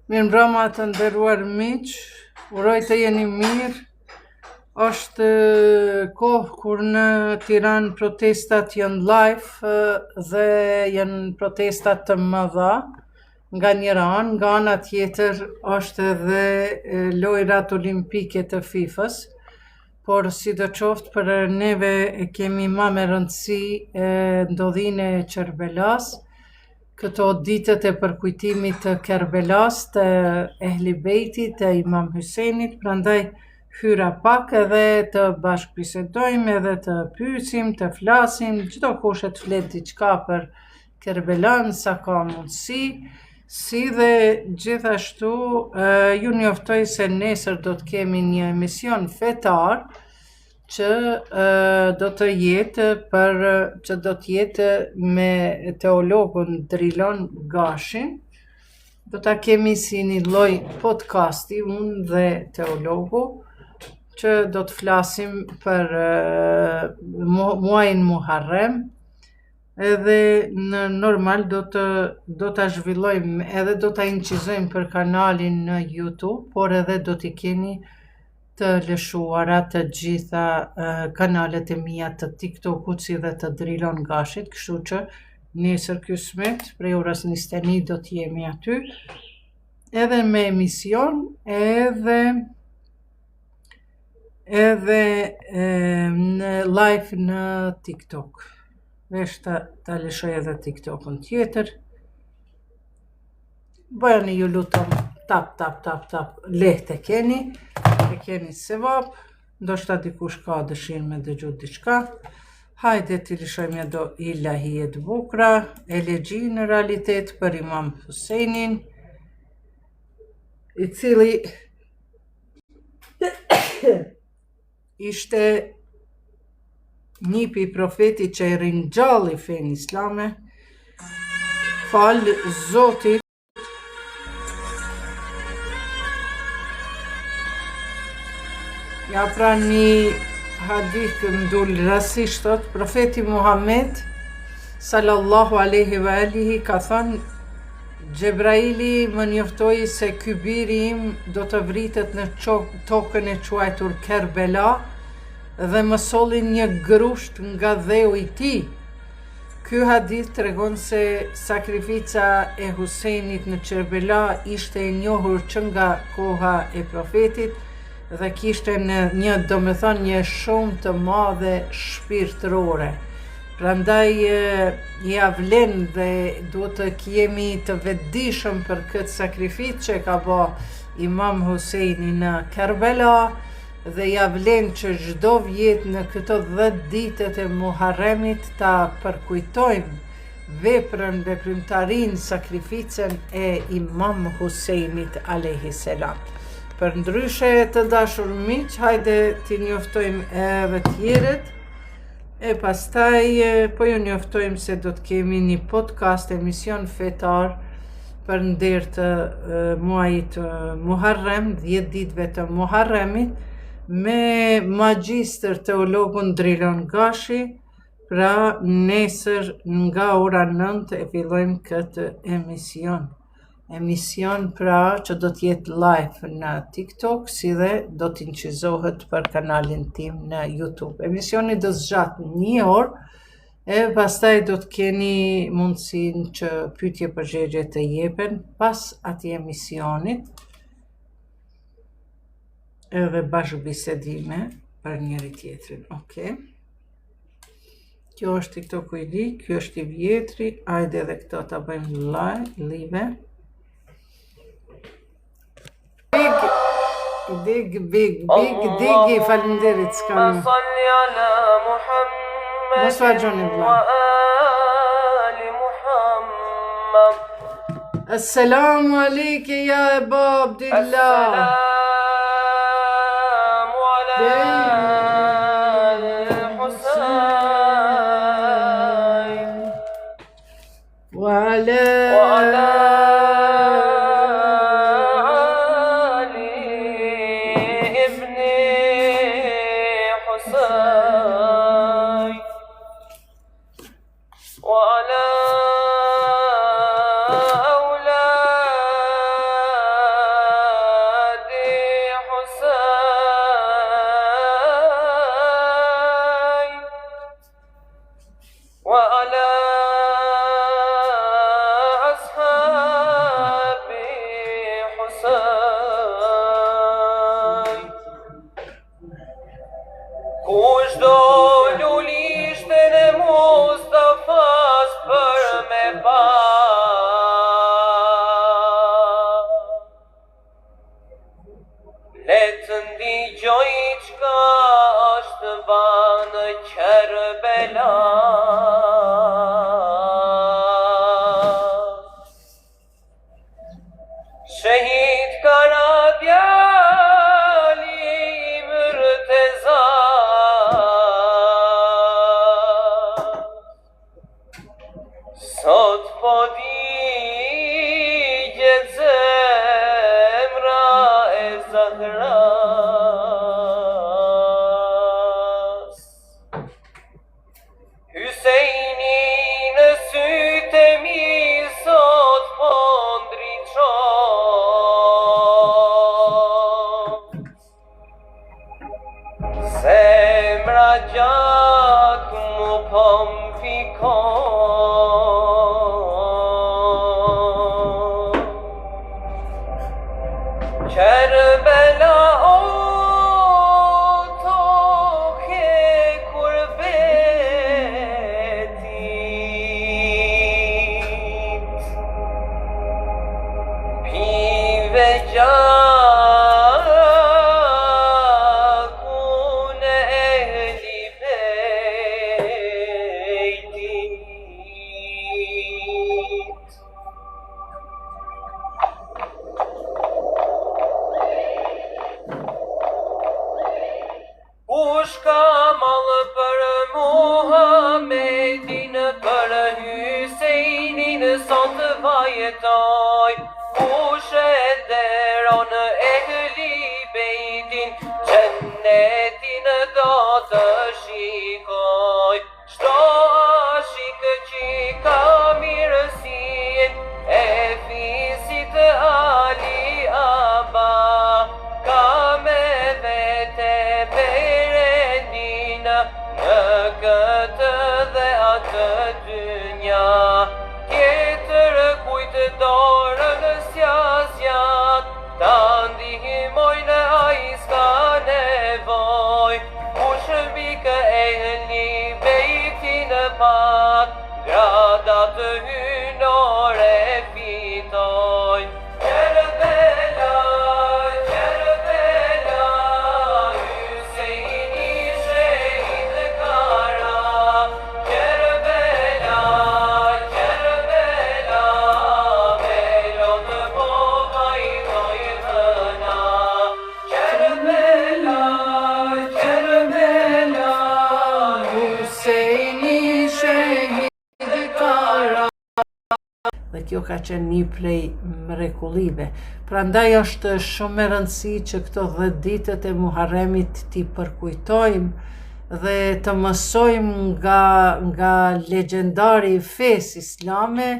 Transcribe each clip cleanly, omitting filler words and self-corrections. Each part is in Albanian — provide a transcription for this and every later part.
Mirëmbrëma të nderuar miq, uroj të jeni mirë. Është kohë kur në Tiranë protestat janë live dhe janë protestat të mëdha nga njëra anë, nga ana tjetër është edhe lojrat olimpike të FIFA-s, por sidoqoftë për neve kemi më me rëndësi ndodhinë e Kerbelas, këto ditët e përkujtimit të Kerbelas, të Ehli Bejtit, të Imam Hysenit, prandaj hyra pak edhe të bashkëbisedojmë, edhe të pyesim, të flasim, çdo kush të flet diçka për Kerbelan, sa ka mundësi, si dhe gjithashtu ju njoftoj se nesër do të kemi një emision fetar që do të jetë me teologun Drilon Gashin. Do ta kemi si një lloj podcasti, unë dhe teologu, që do të flasim për muajin Muharrem, edhe në normal do ta zhvillojmë edhe do ta incizojmë për kanalin në YouTube, por edhe do t'i keni të lëshuara të gjitha kanalet e mia të TikTokut si dhe të Drilon Gashit, kështu që nesër ky smet prej orës 21 do të jemi aty, edhe me emision, edhe në live në TikTok. Vesh ta lëshoj edhe TikTokun tjetër. Bëjani ju lutem tap, lehtë e keni sevap, ndoshta dikush ka dëshirë me dëgju diçka. Hajde t'i lëshojmë do ilahije të bukura, elegji në realitet për Imam Huseinin, i cili ishte nipi profetit që i rinjalli fenë islame, falë Zotit. Ja pra një hadith mdull rasisht thot, profeti Muhammed sallallahu alaihi wa alihi ka thënë, Gjebraili më njoftoi se ky biri im do të vritet në tokën e quajtur Kerbela dhe më solli një grusht nga dheu i tij. Ky hadith tregon se sakrifica e Husenit në Kerbela ishte e njohur që nga koha e profetit dhe kishte një shumë të madhe shpirtërore. Prandaj ja vlen dhe duhet të jemi të vetëdijshëm për këtë sakrificë që ka bë Imam Huseini në Kerbela, dhe ja vlen që çdo vjet në këto 10 ditët e Muharremit ta përkujtojmë veprimtarinë, sakrificën e Imam Huseinit alayhi salam. Për ndryshe të dashur miq, hajde t'i njoftojmë edhe tjerët, e pastaj po ju njoftojmë se do të kemi një podcast, emision fetar për nder të muajit Muharrem, 10 ditëve të Muharremit, me magjistër teologun Drilon Gashi. Pra nesër nga ora 9 e fillojmë këtë emision pra që do t'jetë live në TikTok, si dhe do t'incizohet për kanalin tim në YouTube. Emisioni do zgjat 1 orë, e pastaj do t'keni mundësinë që pyetje përgjigje të jepen pas atij emisionit, edhe bashkëbisedime për njëri tjetrin. Okay. Kjo është TikToku i ri, kjo është i vjetri, hajde edhe këto ta bëjmë live. Big, faleminderit s'kam. Mos vazhdoni vëlla. Assalamu alejke ya Aba Abdillah. Shehit kara djali i mërteza, sot po digjet zemra e Zahras. Hyseini në sytë e mi sot po ndriçon, zemra gjak mu po mfikon. Kerbela o toke kurbetit, pive gjakun e ehli bejtit. Kush ka mallë për Muhammedin, për Hyseinin sot vajetoj. Kush e deron ehli bejtin, gjennetin do të shikoj. Çdo ashik që ka mirësin e fisit Ali Aba, ka me vete Perendina në këtë dhe atë dynja. Tjetër kujt dorën s'jasjat, ta ndihmojnë ai s'ka nevoj. Kush mbikë ehli bejtin pak, gradat hynore fitojnë. Kerbela, Kerbela, Hyseini shehit kara. Kerbela, Kerbela, melon po vajtoj dhëna. Kerbela, Kerbela, Hyseini shehit kara. Dhe kjo ka qenë një prej mrekullive. Prandaj është shumë e rëndësi që këto 10 ditët e Muharremit t'i përkujtojmë dhe të mësojmë nga legjendari i fesë islame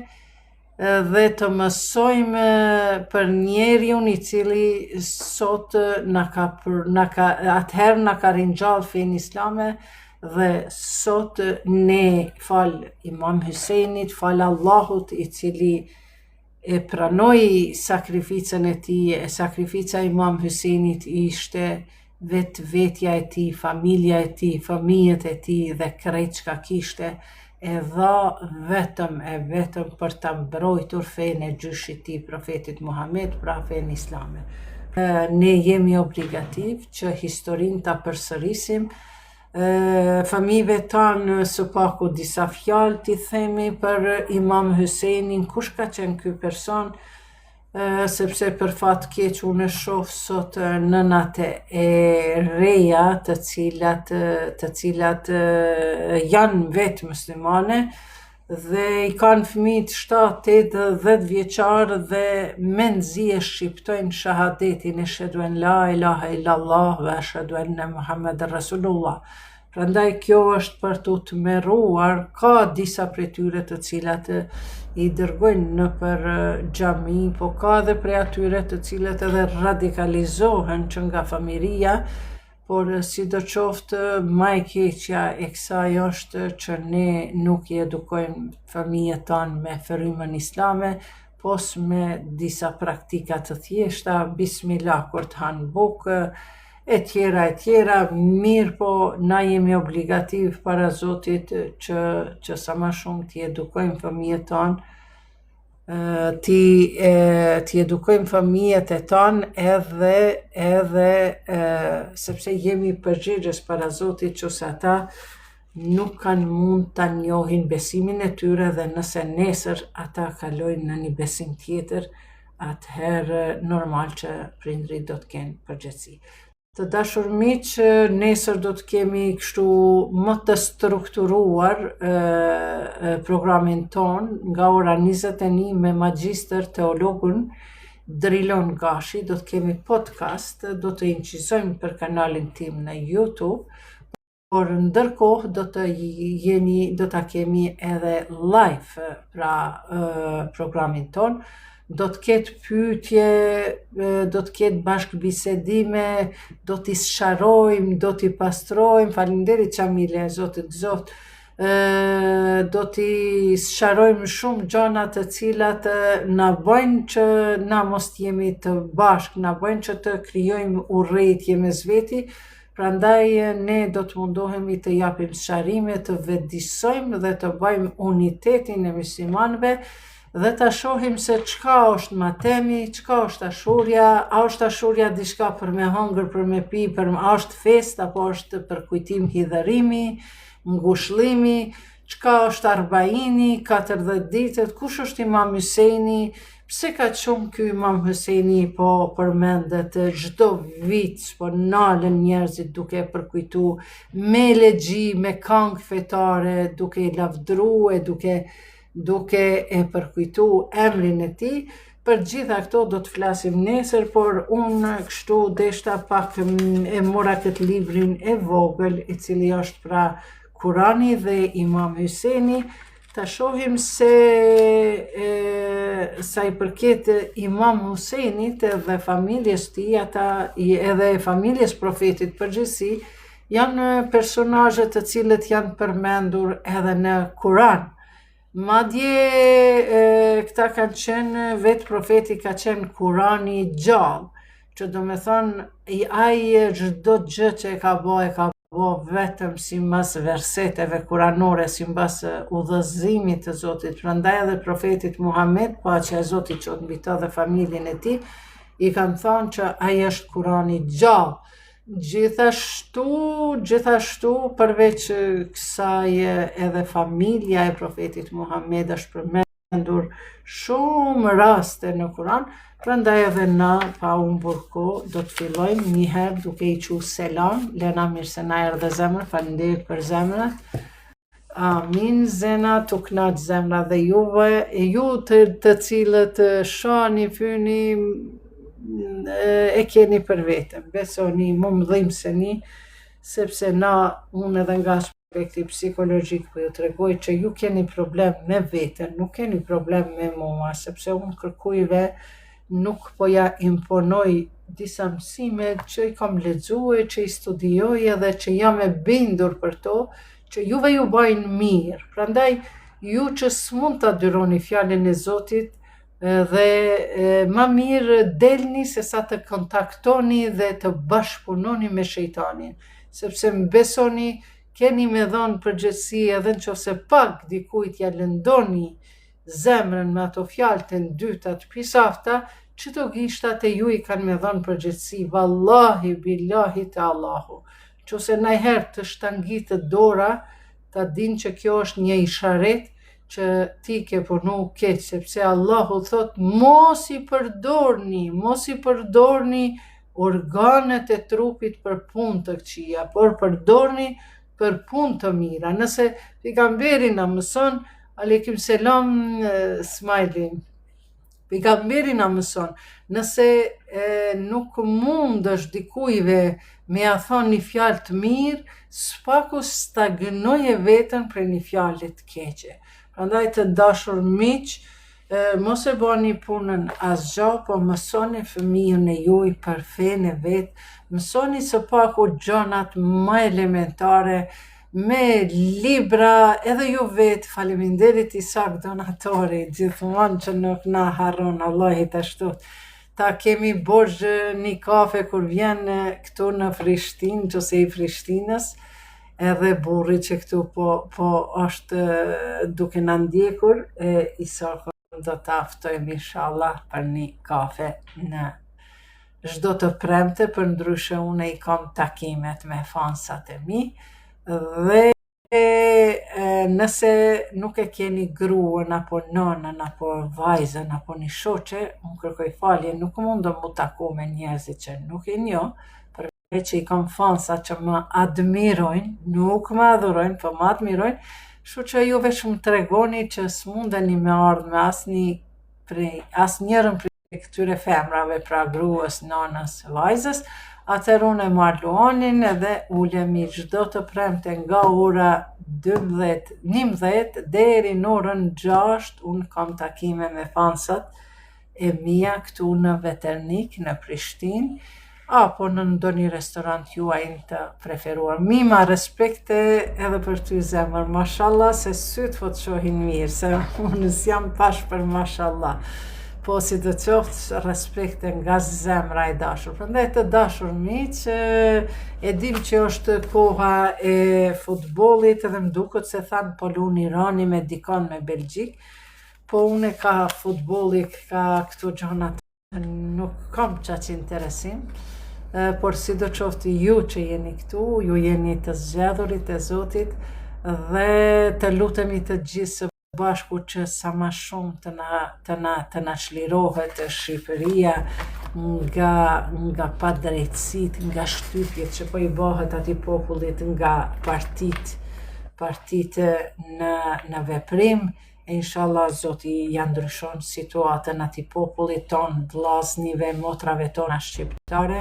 dhe të mësojmë për njeriun i cili sot atëherë na ka ringjall fenë islame dhe sot ne fal Imam Hyseinit, fal Allahut i cili e pranoi sakrificën e tij, e sakrifica e Imam Hyseinit ishte vetja e tij, familja e tij, fëmijët e tij dhe krejt çka kishte, e dha vetëm për ta mbrojtur fenë e gjyshit tij, profetit Muhammed, pra fenë islame. Ne jemi obligativ që historinë ta përsërisim, fëmijëve tanë së paku disa fjalë t'i themi për Imam Hyseinin, kush ka qenë ky person, sepse për fat keq unë shoh sot nënat e reja të cilat janë vetë muslimane dhe i kanë fëmijët 7, 8, 10 vjeçar dhe mendzi e shqiptojnë shahadetin e shhadu en la ilaha illallah ve ashhadu enne Muhammeden Rasulullah. Prandaj kjo është për t'u tmerruar, ka disa prej tyre të cilat i dërgojnë në për xhami, po ka edhe prej atyre të cilat edhe radikalizohen që nga familja, por sidoqoftë më e keqja e kësaj është që ne nuk i edukojmë fëmijët tanë me frymën islame, pos me disa praktika të thjeshta, bismillah kur të hanë bukë, e tjera, mirë po na jemi obligativ para Zotit që sa ma shumë t'i edukojmë fëmijët tanë, t'i edukojmë fëmijët e tanë edhe sepse jemi përgjegjës para Zotit që se ata nuk kanë mund ta njohin besimin e tyre dhe nëse nesër ata kalojnë në një besim tjetër, atëherë normal që prindrit do të kenë përgjegjësi. Të dashur miq, nesër do të kemi kështu më të strukturuar programin ton nga ora 21 me magjistër teologun Drilon Gashi. Do të kemi podcast, do të inqizojmë për kanalin tim në YouTube, por ndërkohë do ta kemi edhe live pra programin ton. Do të ketë pyetje, do të ketë bashkëbisedime, do t'i sharojmë, do t'i pastrojmë, faleminderit Qamile, Zotit Zot, do t'i sharojmë shumë gjëra të cilat na bëjnë që na mos jemi të bashkë, na bëjnë që të krijojmë urrëtie mes veti. Prandaj ne do të mundohemi të japim sharime, të vetëdijsojmë dhe të bëjmë unitetin e muslimanëve dhe ta shohim se çka është matemi, çka është ashurja, a është ashurja diçka për me hëngër, për me pi, a është fest apo është për kujtim hidhërimi, ngushëllimi, çka është arbaini, 40 ditët, kush është Imam Huseni, pse ka shumë ky Imam Huseni po përmendet çdo vit, po nalen njerëzit duke përkujtu me legji, me këngë fetare, duke i lavdrue, duke e përkujtu emrin e tij. Për gjitha këto do të flasim nesër, por unë kështu deshta pak e mora këtë librin e vogël, i cili është pra Kurani dhe Imam Huseni, ta shohim se sa i përket Imam Husenit dhe familjes tij, edhe familjes profetit përgjithësi, janë personazhe të cilët janë përmendur edhe në Kuran. Madje këta kanë qenë, vetë profeti ka qenë Kurani gjallë, që do me thonë, ai çdo gjë që e ka bo vetëm si mbas verseteve kuranore, si mbas udhëzimit të Zotit. Prandaj edhe profetit Muhammed, paqja e Zotit qoftë mbi të dhe familjen e tij, i kanë thënë që ai është Kurani gjallë. Gjithashtu, përveç kësaj edhe familja e profetit Muhammed është përmendur shumë raste në Kur'an, prandaj edhe na pa humbur kohë do të fillojmë një herë duke i thënë selam, Lena mirë se na erdhe zemra, faleminderit për zemrat. Amin, zena, të knaq zemra dhe juve, ju të cilët shani, fyni, e keni për vetëm, besoni, më mëdhim se ni, sepse na, unë edhe nga aspekti psikologjik, po ju tregoj që ju keni problem me veten, nuk keni problem me mua, sepse unë kërkujve nuk po ja imponoj disa mësime që i kam lexuar, që i studioj edhe që jam e bindur për to, që juve ju bajnë mirë. Prandaj, ju që s'mund ta dyroni fjalën e Zotit, dhe ma mirë delni se sa të kontaktoni dhe të bashkëpunoni me shejtanin, sepse më besoni, keni me dhënë përgjegjësi edhe nëse pak dikujt ja lëndoni zemrën me ato fjalë të dyta të pisafta, çdo gishtat e ju i kanë me dhënë përgjegjësi, vallahi billahi te Allahu. Nëse ndajherë të shtangitë dora, ta din që kjo është një isharet që ti ke punu keq, sepse Allahu thot mos i përdorni organet e trupit për punë të këqija, por përdorni për punë të mira. Nëse pejgamberi na mëson, aleikum selam Smajli, pejgamberi na mëson, nëse nuk mundesh dikujve me ja thonë një fjalë të mirë, s'paku stagnoje veten për një fjalë të keqe. Prandaj të dashur miq, mos e bani punën asgjë, po mësoni fëmijën e juaj për fenë e vet, mësoni së paku gjërat më elementare, me libra, edhe ju vetë, faleminderit Isak donatori, gjithmonë që nuk na harron, Allah i të shtot. Ta kemi borxh një kafe kur vjen këtu në Prishtinë, ose i Prishtinës, edhe burri që këtu po është duke na ndjekur, Isakun do ta ftojmë inshallah për një kafe në çdo të premte, për ndryshe unë i kam takimet me fansat e mi, dhe nëse nuk e keni gruën apo nënën apo vajzën apo një shoqe, unë kërkoj falje, nuk mundëm mu taku me njerëzit që nuk e njoh, përveç që i kam fansa që më admirojnë, nuk më adhurojnë, po më admirojnë, kështu që juve shumë tregoni që s'mundeni me ardhë me asnjërën prej këtyre femrave, pra gruas, nënës, vajzës, atëherë unë e marr Luanin edhe ulemi çdo të premte nga ora 11 deri në orën 6 unë kam takime me fansat e mia këtu në Veternik, në Prishtinë, apo në ndonjë restorant juaj të preferuar. Mima respekte edhe për ty zemër, mashallah, se syt po të shohin mirë, se unë s'jam pash për mashallah. Po si të qoftë respekte nga zemra e dashur. Prandaj të dashur miq, e dim që është koha e futbollit edhe më duket se thanë po lun Irani me dikon me Belgjik, po unë ka futbolli, ka këto gjonat, nuk kam qaq interesim, por si do qoftë ju që jeni këtu, ju jeni të zgjedhurit e Zotit dhe të lutemi të gjithë së bashku që sa ma shumë të na çlirohet Shqipëria nga padrejtësit, nga shtypjet që po i bëhet atij popullit nga partitë në veprim, e inshallah Zoti ja ndryshon situatën atij popullit ton, vllaznive, motrave tona shqiptare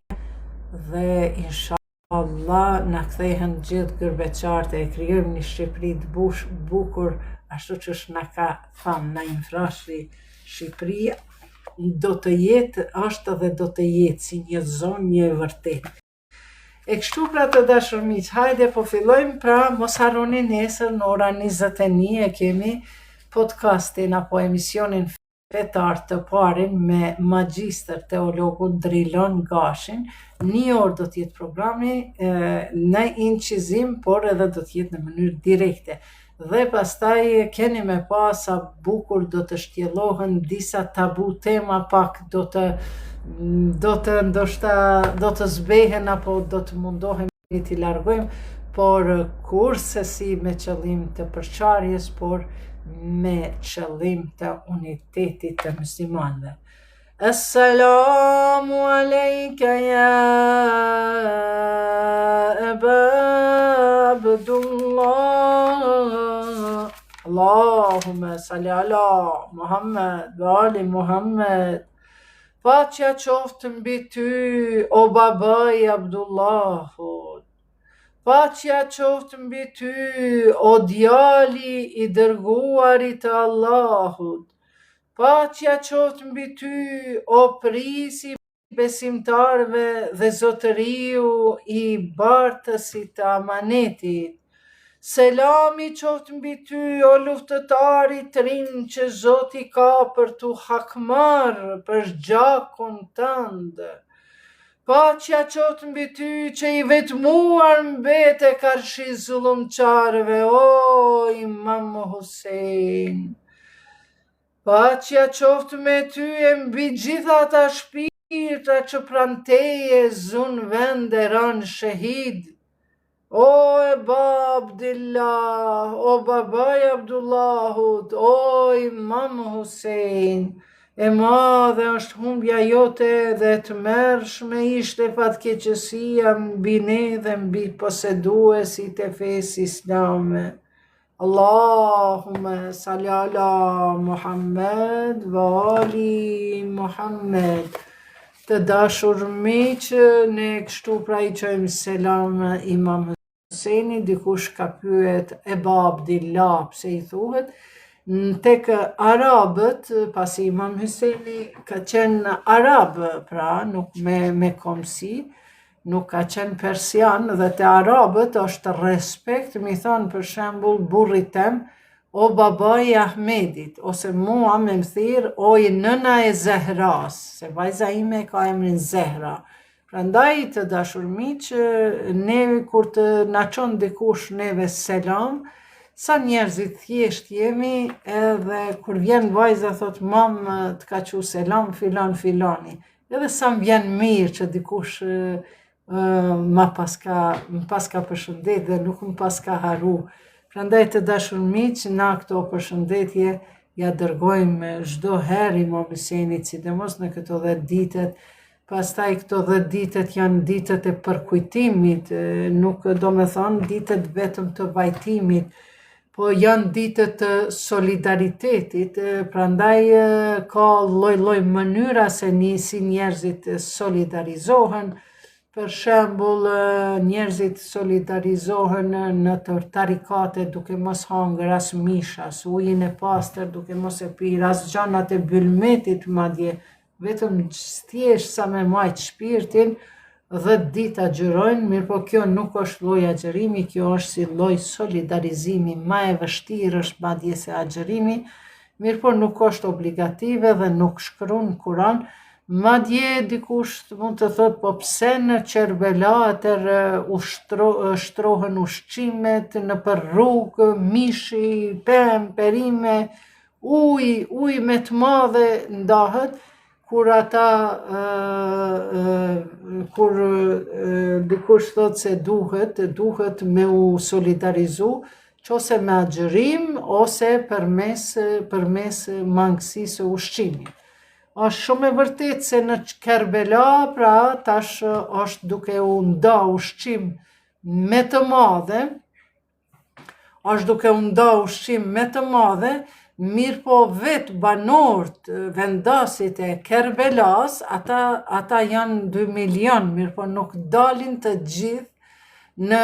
dhe inshallah na kthehen gjithë gërbeqartë e krijojmë një Shqipëri të bukur, ashtu që na ka thënë na infrashri Shqipëria do të jetë, është dhe do të jetë si një zonë e vërtetë. E kështu pra të dashur miq, hajde po fillojmë, pra mos harroni nesër në ora 21 e kemi podcastin apo emisionin fetar të parin me magjistër teologun Drilon Gashin. 1 orë do t'jetë programi në incizim, por edhe do t'jetë në mënyrë direkte. Dhe pastaj keni me pa sa bukur do të shtjellohen disa tabu tema, pak do të ndoshta do të zbehen apo do të mundohemi t'i largojmë, por kurse si me qëllim të përçarjes, por me qëllim të unitetit të muslimanëve. Assalamu alejka ya Aba Abdullah. Allahumme salli ala Muhammed ve ali Muhammed. Paqja qoftë mbi ty, o baba i Abdullahut. Paqja qoftë mbi ty, o djali i dërguarit të Allahut. Paqja qoftë mbi ty, o prisi besimtarve dhe zotëriu i bartësit të amanetit. Selami qoftë mbi ty, o luftëtari të rinj që Zoti ka për tu hakmar për gjakun tënd. Paqja qoftë mbi ty që i vetmuar mbete karshi zullumçarëve, o Imam Husein. Paqja qoftë me ty e mbi gjitha ata shpirtra që pran teje zun vende ranë shahid. O Eba Abdillah, o babaj Abdullahut, o Imam Husein, e madhe është humbja jote dhe të mërshme ishte fatkeqësia mbi ne dhe mbi poseduesit e fesë islame. Allahumme salli ala Muhammed ve ali Muhammed. Të dashur miq, ne kështu pra i qojmë selam Imam Huseini, dikush ka pyet Eba Abdillah pse i thuhet, tek arabët, pasi Imam Huseini ka qenë arab, pra nuk me komsi, nuk ka qenë persian, dhe te arabët është respekt, mi thonë për shembull burrit tem, o babai Ahmedit, ose mua me më thirr, o i nëna e Zehras, se vajza ime ka emrin Zehra. Prandaj të dashur miq, ne kur të na çon dikush neve selam, sa njerëzit thjesht jemi, edhe kur vjen vajza thot mam të ka qu selam filan filani. Edhe sa më vjen mirë që dikush më paska përshëndet dhe nuk më paska haru Prandaj të dashur miq, na këto përshëndetje ja dërgojmë çdo herë Imam Husejnit, sidomos në këto 10 ditët. Pastaj këto 10 ditët janë ditët e përkujtimit, nuk do me thonë ditët vetëm të vajtimit, po janë ditët të solidaritetit, prandaj ka lloj-lloj mënyra se si njerëzit solidarizohen. Për shembull, njerëzit solidarizohen në të tarikate duke mos hangër as mish, as ujin e pastër, duke mos e pirë as gjanat e bylmetit madje, vetëm thjesht sa me majt shpirtin, 10 ditë agjërojnë, mirë po kjo nuk është lloj agjërimi, kjo është si lloj solidarizimi, ma e vështirë është madje se agjërimi, mirë po nuk është obligative dhe nuk shkruan në Kur'an. Madje dikush mund të thotë, po pse në Kerbela atër shtrohen ushqimet në për rrugë, mishi, perime, uj me të madhe ndahet, kur dikush thotë se duhet me u solidarizu, qose me agjërim ose përmes mangësisë ushqimit. Është shumë e vërtet se në Kerbela, pra tash është duke u nda ushqim me të madhe, mirë po vetë banorët, vendasit e Kerbelas, ata janë 2 milion, mirë po nuk dalin të gjithë në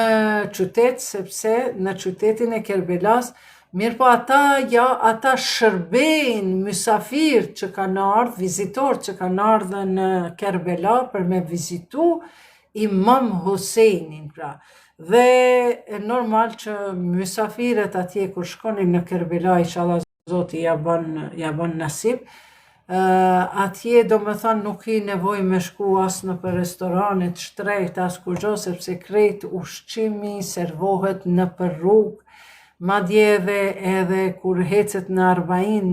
qytet, sepse në qytetin e Kerbelas, mirë po ata shërbejnë mysafirë që kanë ardhë, vizitorë që kanë ardhë në Kerbela për me vizitu Imam Husejnin, pra. Dhe normal që mysafirët atje kur shkonin në Kerbela, inshallah Zoti ja bën nasib, atje do me thonë nuk i nevoj me shku as në për restoranet shtrejt, as kur gjo, sepse krejt ushqimi servohet në për rrugë, madje edhe kur hecet në Arbain,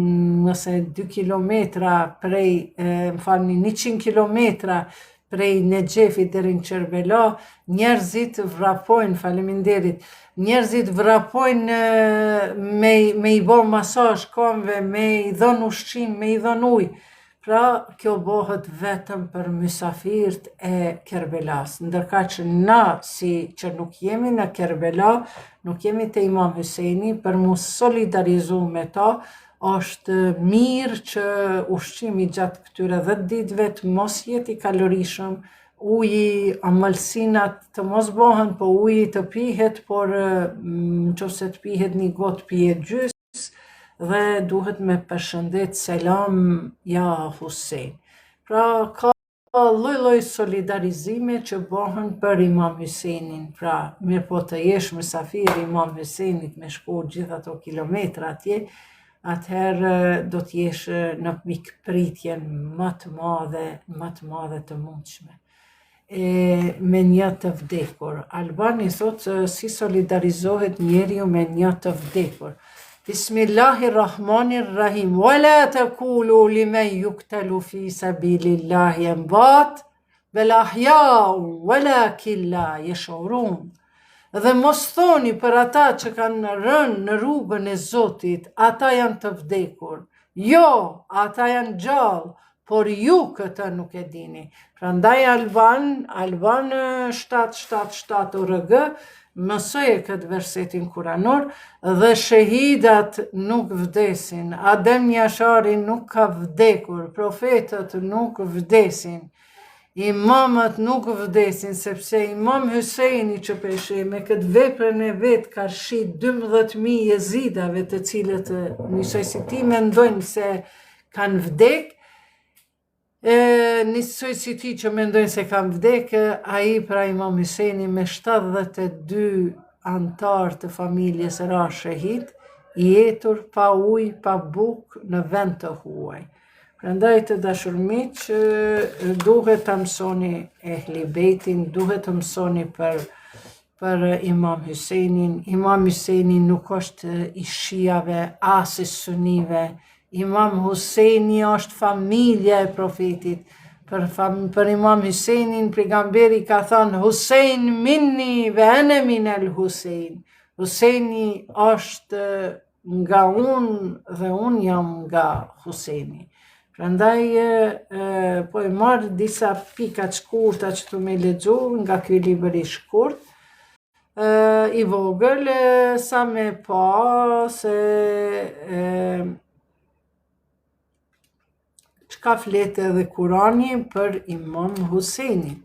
nëse 2 kilometra prej, 100 kilometra prej Nexhefit deri në Kerbela, njerëzit vrapojnë, faleminderit, njerëzit vrapojnë me i bo masazh këmbëve, me i dhën ushqim, me i dhën ujë. Pra, kjo bëhet vetëm për mysafirët e Kerbelas, ndërka që na, si që nuk jemi në Kerbela, nuk jemi të Imam Husejni, për mu solidarizu me ta, është mirë që ushqimi gjatë këtyre 10 ditëve të mos jetë i kalorishëm, uji, amëlsinat të mos bëhen, po uji të pihet, por nëse të pihet një gotë pihet gjys, dhe duhet me përshëndet selam ja Husein. Pra ka lloj-lloj solidarizime që bëhen për Imam Husejnin. Pra mirë po të jesh mysafir Imam Husejnit me shku gjithë ato kilometra atje, atëherë do t'jesh në mikpritjen më të madhe të mundshme. Me një të vdekur. Albani thotë si solidarizohet njeriu me një të vdekur. Bismillahirrahmanirrahim. Wala taqulu liman yuqtalu fi sabilillahi amwat bal ahya'un walakin la yash'urun. Dhe mos thoni për ata që kanë rënë në rrugën e Zotit, ata janë të vdekur. Jo, ata janë gjallë, por ju këtë nuk e dini. Prandaj Alban 777 ORG mësoje këtë versetin kuranor, dhe shahidat nuk vdesin, Adem Jashari nuk ka vdekur, profetët nuk vdesin, imamët nuk vdesin, sepse Imam Husejni që peshe me këtë veprën e vetë ka shit 12.000 jezidave, të cilët njësoj si ti mendojnë se kanë vdek, njësoj si ti që mendojnë se kanë vdek, a i pra Imam Husejni me 72 antar të familjes ra shahid, i etur pa uj, pa buk në vend të huaj. Prandaj të dashur miq, duhet të mësoni ehli bejtin, duhet të mësoni për Imam Husejnin. Imam Husejni nuk është i shiave, as i sunive. Imam Husejni është familja e profetit. Për Imam Husejnin, pejgamberi ka thënë Husejn minni ve ene minel Husejn. Huseni është nga unë dhe unë jam nga Huseni. Prandaj po e marrë disa pika të shkurta që të me lexu nga ky libër i shkurt, i vogël, sa me pa se çka flet edhe Kurani për Imam Husenin.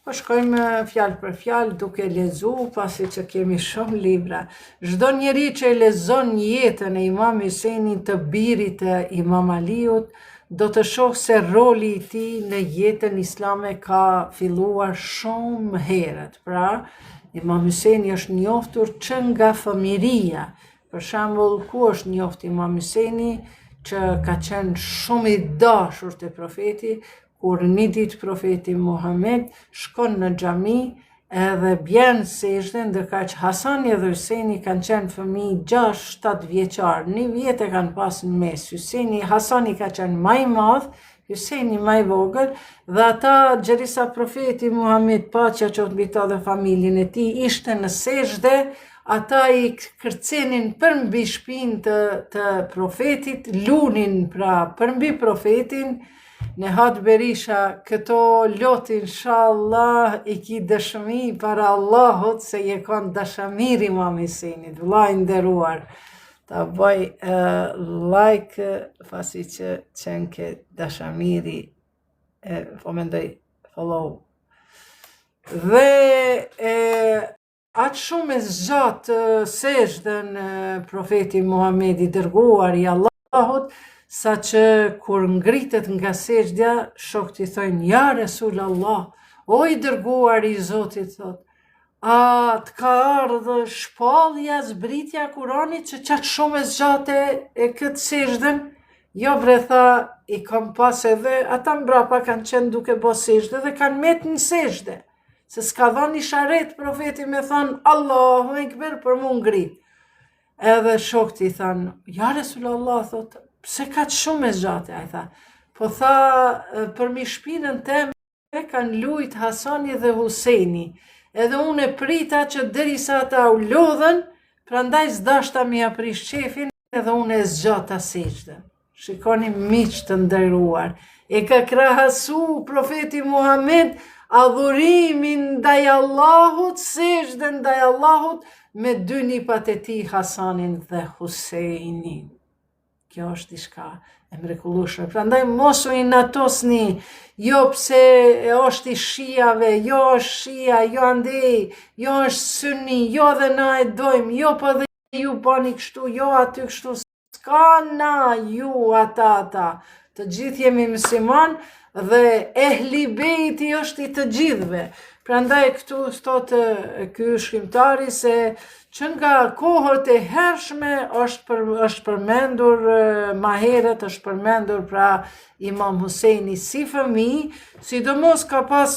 Po shkojmë fjalë për fjalë duke lexu, pasi që kemi shumë libra. Çdo njeri që e lexon jetën e Imam Husenit, të birit të Imam Aliut, do të shohë se roli i tij në jetën islame ka filluar shumë herët. Pra, Imam Huseni është njohur që nga fëmiria. Për shembull, ku është njoft Imam Huseni, që ka qenë shumë i dashur te profeti, kur një ditë profeti Muhammed shkon në xhami edhe bjen sejdë, ndërka që Hasani dhe Huseni kanë qenë fëmijë 6-7 vjeçar, 1 vjet e kanë pas në mes. Hasani ka qenë më i madh, Huseni më i vogël, dhe ata gjerisa profeti Muhammed, paqja qoftë mbi ta dhe familjen e tij, ishte në sejdë, ata i kërcenin përmbi shpinë të profetit, lunin pra përmbi profetin. Nehat Berisha këto lot inshallah i ki dëshmi para Allahut se je kon dashamir Imam Husenit, vëllai i nderuar. Ta bëj like pasi që qenë ke dashamiri, po mendoj follow. Dhe atë shumë e zgjatë sejdën profeti Muhammed i dërguar i Allahut, sa që kur ngritet nga sejdja, shokët i thojnë, ja Resul Allah, o i dërguar i Zotit, thot, a të ka ardhë shpallja, zbritja Kuranit që qatë shumë e zgjate e këtë sejdën? Jo bre, tha, i kam pas edhe, ata mbrapa kanë qenë duke bo sejdë dhe kanë metë në sejdë, se s'ka dhoni sharet profeti me thonë, Allahu ekber për mu ngrit. Edhe shokët i thanë, ja Resul Allah, thot, pse ka të shumë e zgjate, a i tha. Po tha, për mi shpinën teme kanë lujt Hasani dhe Huseni, edhe unë e prita që derisa ata u lodhen, prandaj s'dashta mi aprish qefin, edhe unë e zgjata sejdën. Shikoni miq të nderuar, e ka krahasu profeti Muhammed adhurimin ndaj Allahut, sejdën ndaj Allahut, me dy nipat e tij, Hasanin dhe Huseinin. Kjo është diçka e mrekullueshme. Prandaj mos u inatosni, jo pse është i shijave, jo është shia, jo andej, jo është sunni, jo dhe na e dojmë, jo po dhe ju bani kështu, jo aty kështu, s'ka na ju ata. Të gjithë jemi musliman dhe ehli bejti është i të gjithëve. Prandaj këtu thot ky shkrimtari se që nga kohët e hershme është përmendur ma herët, është përmendur pra Imam Huseni si fëmijë, sidomos ka pas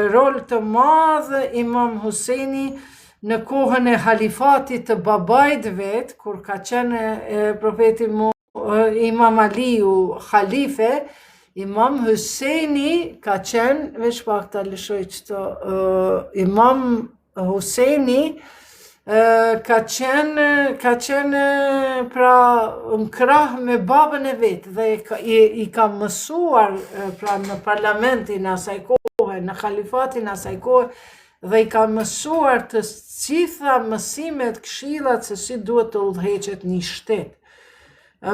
rol të madh Imam Huseni në kohën e halifatit të babait vet, kur ka qenë profeti Imam Aliu halife, Imam Huseni ka qenë, veç pak ta lëshoj qëto, Imam Huseni ka qenë pra në krah me babën e vetë dhe i ka mësuar pra në parlamentin asaj kohë, në khalifatin asaj kohë, dhe i ka mësuar të gjitha mësimet, këshillat se si duhet të udhëheqet një shtet.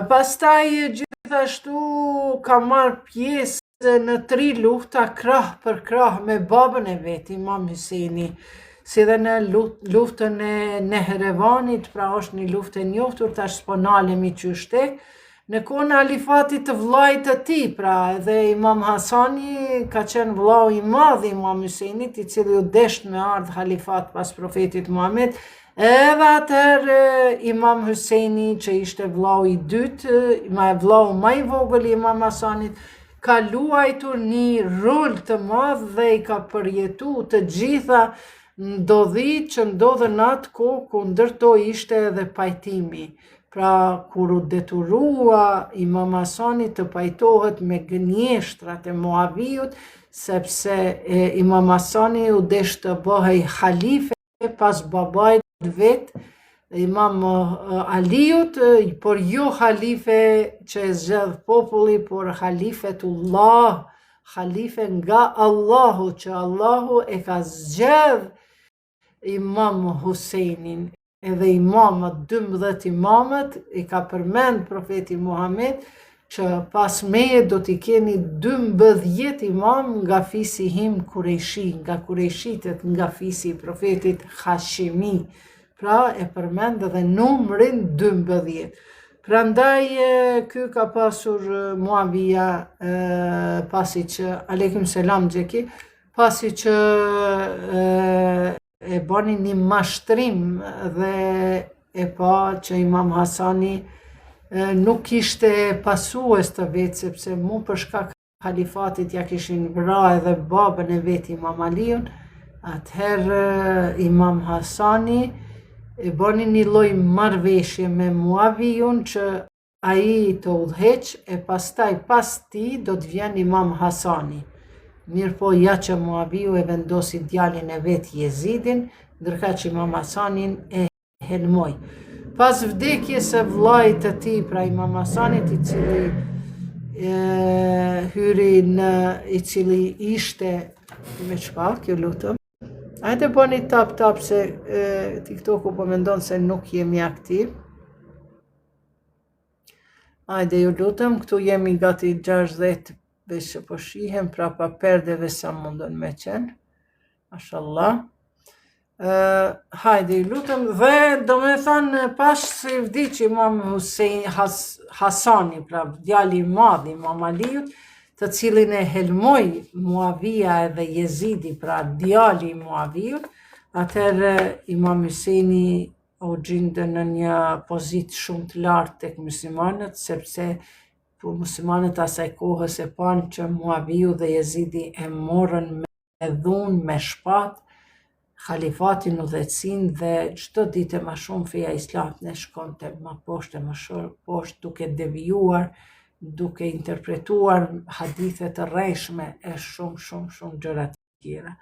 Pastaj gjithashtu ka marrë pjesë në 3 lufta krah për krah me babën e vetë, Imam Huseni, si dhe në luftën e Neherevanit, pra është një luftë e njohur, tash s'po nalemi qysh tek, në kohën e halifatit të vllait të tij, pra edhe Imam Hasani ka qenë vllau i madh i Imam Husenit, i cili u desht me ardh halifat pas profetit Muhammed, edhe atëherë Imam Huseni, që ishte vllau i dytë, vllau më i vogël i Imam Hasanit, ka luajtur një rol të madh dhe i ka përjetu të gjitha ndodhit që ndodhen atë kohë ku ndërto ishte edhe pajtimi. Pra, kur u deturua Imam Hasani të pajtohet me gënjeshtrat e Muaviut, sepse Imam Hasani u desh të bëhej halife pas babait vetë Imam Aliut, por jo halife që e zgjedh populli, por halifetullah, halife nga Allahu, që Allahu e ka zgjedh Imam Husejnin, edhe imamët, 12 imamët, i ka përmend profeti Muhammed që pas meje do t'i keni 12 imam nga fisi him Kureshi, nga Kureshitët, nga fisi i profetit Hashimi. Pra e përmend edhe numrin 12. Prandaj ky ka pasur Muavija pasi që aleikum selam Xheki, pasi që e bani një mashtrim dhe e pa që Imam Hasani nuk ishte pasues të vetë, sepse mu për shkak kalifatit ja kishin vra edhe babën e vet Imam Aliun, atëherë Imam Hasani e bani një lloj marrëveshje me Muavijun që ai të udhëheq e pastaj pas tij do të vjen Imam Hasani. Mirë po ja që Muaviju e vendosi djalin e vet Jezidin, ndërka që Imam Hasanin e helmoi. Pas vdekjes së vllait të tij, pra Imam Hasanit, i cili ishte me çka, kjo lutem. Hajde bëni tap se TikToku po mendon se nuk jemi aktiv. Hajde ju lutem, këtu jemi gati 60 veç që po shihem, pra pa perdeve sa mundën me qenë. Mashallah. Hajde ju lutem, dhe do me thënë pas se vdiq Imam Hasani, pra djali i madh Imam Aliut, të cilin e helmoi Muavija edhe Jezidi, pra djali i Muavijut, atëherë Imam Huseni u gjinde në një pozitë shumë të lartë tek muslimanët, sepse muslimanët asaj kohës e panë që Muaviju dhe Jezidi e morën me dhunë, me shpatë, khalifatin, udhëtsin, dhe çdo ditë më shumë feja islame shkonte më poshtë e më poshtë, duke devijuar, duke interpretuar hadithe të rrejshme e shumë gjëra të tjera.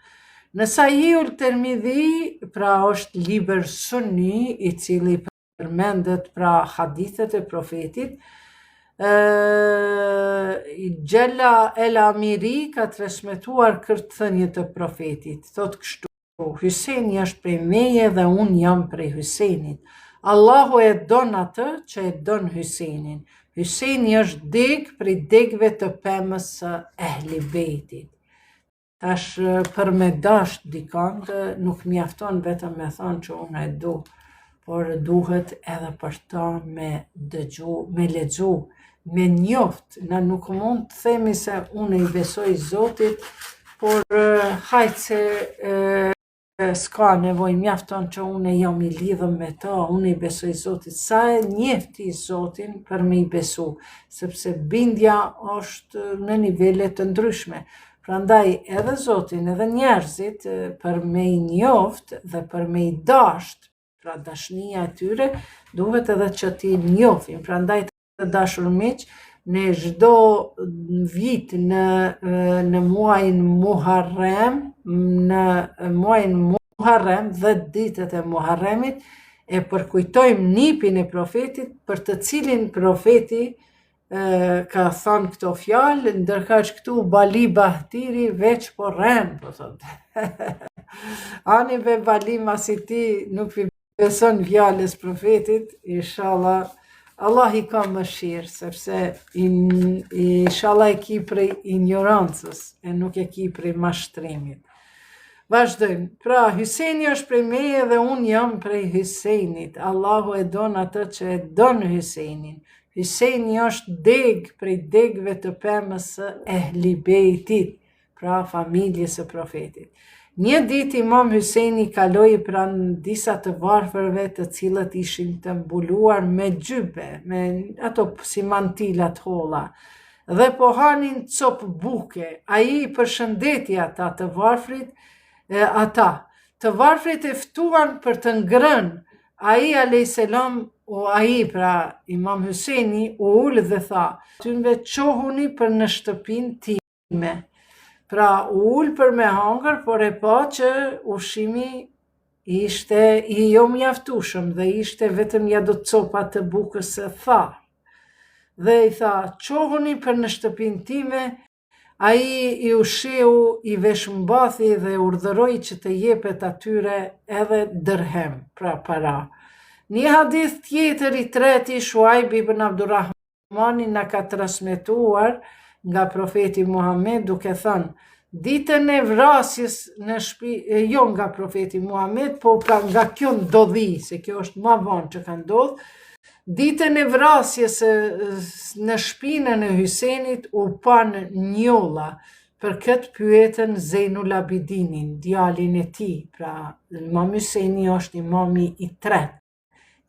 Në Sahihul Tirmidhi, pra është libër sunni i cili përmendet pra hadithet e profetit, Gjella El Amiri ka transmetuar këtë thënie të profetit, thot kështu: Hyseni është prej meje dhe unë jam prej Hysenit. Allahu e don atë që e don Hysenin. Hyseni është deg prej degve të pemës së Ehli Bejtit. Tash për me dash dikant nuk mjafton vetëm me thonë që unë e du, por duhet edhe për ta me dëgju, me lexu, me njoft. Na nuk mund të themi se unë i besoj Zotit, por hajtë se s'ka nevoj, mjafton që unë jam i lidhëm me ta, unë i besoj Zotit. Sa e njefti Zotin për me i besu, sepse bindja është në nivele të ndryshme. Prandaj edhe Zotin, edhe njerëzit, për me i njoft dhe për me i dasht, pra dashnia e tyre, duhet edhe që ti njofim. Prandaj të dashur miq, në çdo vit në muajin Muharrem, dhe ditët e Muharremit, e përkujtojmë nipin e profetit, për të cilin profeti ka thënë këto fjalë, ndërka që këtu Bali Bahtiri veç po rem, po thotë. Ani be Bali masi ti nuk i beson fjalës profetit, inshallah Allah i ka mëshirë, sepse inshallah e ki prej ignorancës, e nuk e ki prej mashtrimit. Vazhdojmë. Pra, Hyseni është prej meje dhe unë jam prej Hysenit. Allahu e don atë që e don Hysenin. Hyseni është deg prej degve të pemës së Ehli Bejtit, pra familjes së profetit. Një ditë Imam Hyseni kaloi pranë disa të varfërve të cilët ishin të mbuluar me gjybe, me ato si mantilat holla, dhe po hanin cop buke. Ai i përshëndeti ata të varfrit, të varfrit e ftuan për të ngrënë. Ai alayhis salam, ai pra Imam Hyseni u ul dhe tha: "Tynve qohuni për në shtëpinë time." Pra u ul për me hangër, por e pa që ushqimi ishte i jo mjaftueshëm dhe ishte vetëm ja do copa të bukës së tharë. Dhe i tha, qohuni për në shtëpinë time, ai i ushqeu, i veshmbathi dhe urdhëroi që të jepet atyre edhe dirhem, pra para. Një hadith tjetër i treti, Shuaib ibn Abdurrahmani na ka transmetuar nga profeti Muhammed duke thënë, ditën e vrasjes në shtëpi, jo nga profeti Muhammed, po nga kjo ndodhi, se kjo është më vonë që ka ndodhur, ditën e vrasjes në shtëpinë e Hysenit u pan njolla. Për këtë pyetën Zejnul Abidinin, djalin e tij, pra Imam Hyseni është imami i tretë.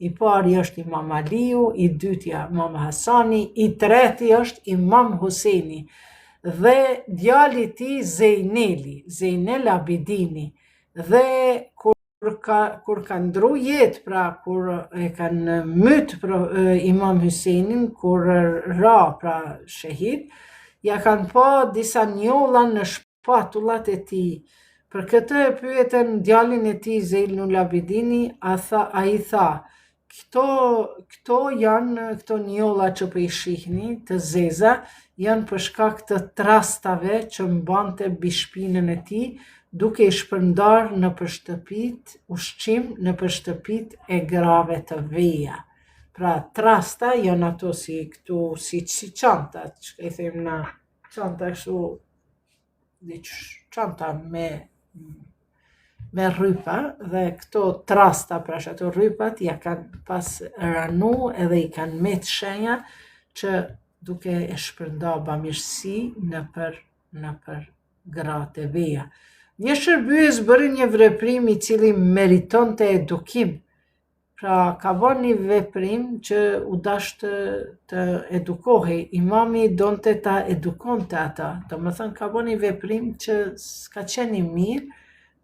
I pari është Imam Aliu, i dytja Imam Hasani, i treti është Imam Huseni. Dhe djali i tij Zejnel Abidini. Dhe kur ka ndru jetë, pra kur e kanë myt Imam Hysenin, kur ra pra shahid, ja kanë pa disa njolla në shpatullat e tij. Për këtë e pyetën djalin e tij Zejnul Abidini, ai tha, këto janë këto njolla që po i shihni të zeza, janë për shkak të trastave që mbante mbi shpinën e tij, duke i shpërndar në shtëpit ushqim në shtëpit e grave të veja. Pra trasta janë ato si këtu, si çanta, që i them na çanta kështu, çanta me rrypa, dhe këto trasta, pra ato rrypat, ja kanë pas ranu edhe i kanë met shenja që duke e shpërnda bamirësi nëpër gratë e veja. Një shërbyes bëri një veprim i cili meritonte edukim. Pra ka bërë një veprim që u dash të edukohej. Imami donte ta edukonte ata. Domethënë ka bërë një veprim që s'ka qenë i mirë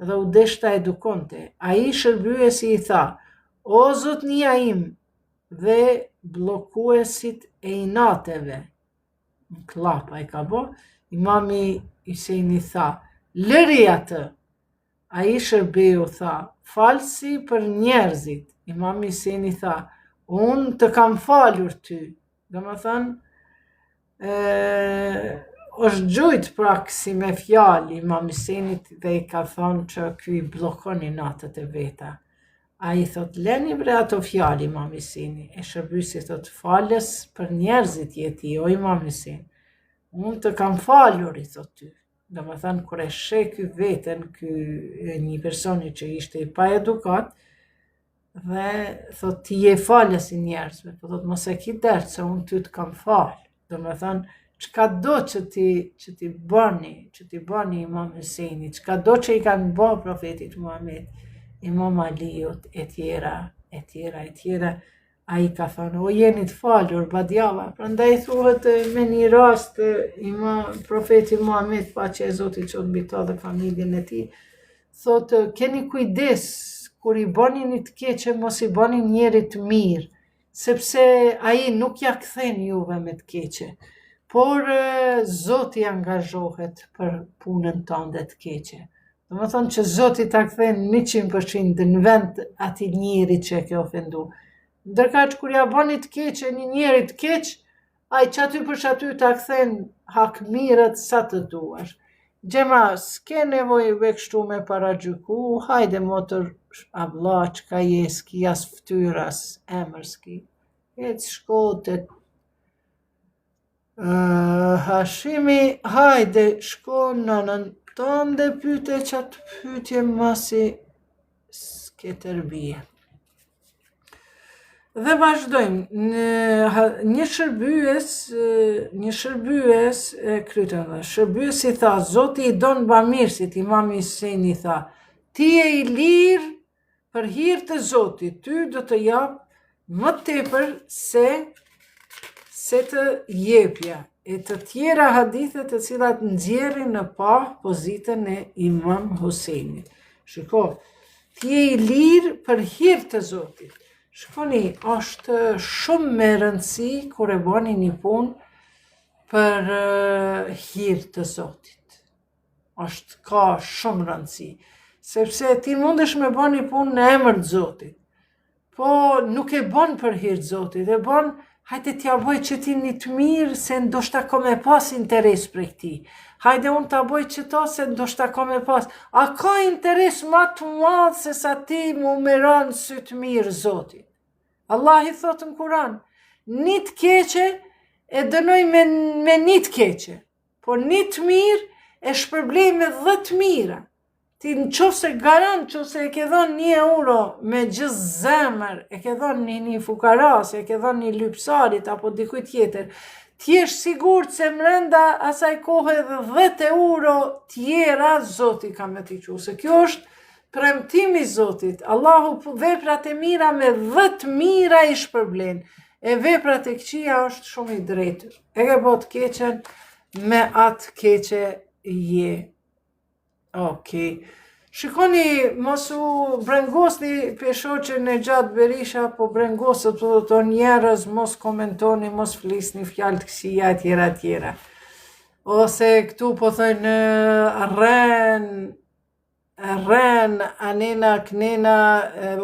dhe u desh ta edukonte. Ai shërbyesi i tha, o zotnia im dhe bllokuesit e inateve. Në klap ai ka bërë. Imami Hyseni tha, lëri atë. Ai shërbeu tha, falsi për njerëzit. Imam Hyseni tha, unë të kam falur ty. Domethënë, është gjujt praksi me fjalë Imam Hysenit dhe i ka thonë që ky i bllokon inatët e veta. Ai thot, leni bre ato fjalë Imam Hyseni. E shërbyesi thot, falës për njerëzit jeti, o Imam Hysen. Unë të kam falur, i thot ty. Domethënë, kur e sheh ky veten, ky një personi që ishte i pa edukat, dhe thot ti je falës i njerëzve, po thot mos e ki dert se unë ty të kam falë. Domethënë, çka do që ti bëni Imam Hyseni, çka do që i kanë bërë profetit Muhammed, Imam Aliut, e tjera, ai ka thënë, o jeni të falur, badjava. Prandaj thuhet me një rast, profeti Muhammed, paqja e Zotit qoftë mbi ta dhe familjen e tij, thotë, keni kujdes kur i bëni një të keqe, mos i bëni njerit të mirë, sepse ai nuk ja kthen juve me të keqe, por Zoti angazhohet për punën tënde të keqe. Domethënë që Zoti ta kthen 100% në vend atij njeri që e ke ofendu. Ndërkaq kur ja bëni të keqe një njeri të keq, ai çaty për çaty ta kthen hakmirët sa të duash. Gjema, s'ke nevojë me kështu me paragjyku, hajde motër Allah, çka je, s'ki as ftyrë as emër s'ki. Ec shkote. Hashimi, hajde, shko nënën tënde pyete qatë pyetje masi s'ke tërbije. Dhe vazhdojmë, një shërbyes krytën dhe, shërbyesi tha, Zoti i don bamirësit, Imam Hyseni tha, ti e i lirë për hir të Zotit, ty do të jap më tepër se të jepja. E të tjera hadithet të cilat nxjerrin në pa pozitën e Imam Husenit. Shiko, ti e i lirë për hir të Zotit. Shkoni, është shumë me rëndësi kur e bëni një punë për hir të Zotit. Ka shumë rëndësi. sepse ti mundesh me bën një punë në emër të Zotit, po nuk e bën për hir të Zotit, e bën hajde t'ja bëj që ti një të mirë se ndoshta ka me pas interes për këti. Hajde unë t'a bëj që to se ndoshta ka me pas. A ka interes ma të madh se sa ti mu meron sy të mirë Zotit? Allah i thotë në Kur'an, një të keqe e dënoj me një të keqe, po një të mirë e shpërblej me 10 mira. Ti në qofse garant, qofse e ke dhënë 1 euro me gjithë zemër, e ke dhënë një fukaras, e ke dhënë një lypsarit apo dikuj tjetër, ti je sigurt se mrenda asaj kohe edhe 10 euro tjera Zoti ka me t'i qu. Se kjo është premtimi Zotit. Allahu veprat e mira me 10 mira i shpërblen. E veprat e këqija është shumë i drejtë. E ke bot keqen me atë keqe je. Okej. Shikoni, mos u brengosni peshoqen e gjatë Berisha, po brengosët të njerëz, mos komentoni, mos flisni fjalë të këqija tjera. Ose këtu po thënë rren, anena, knena,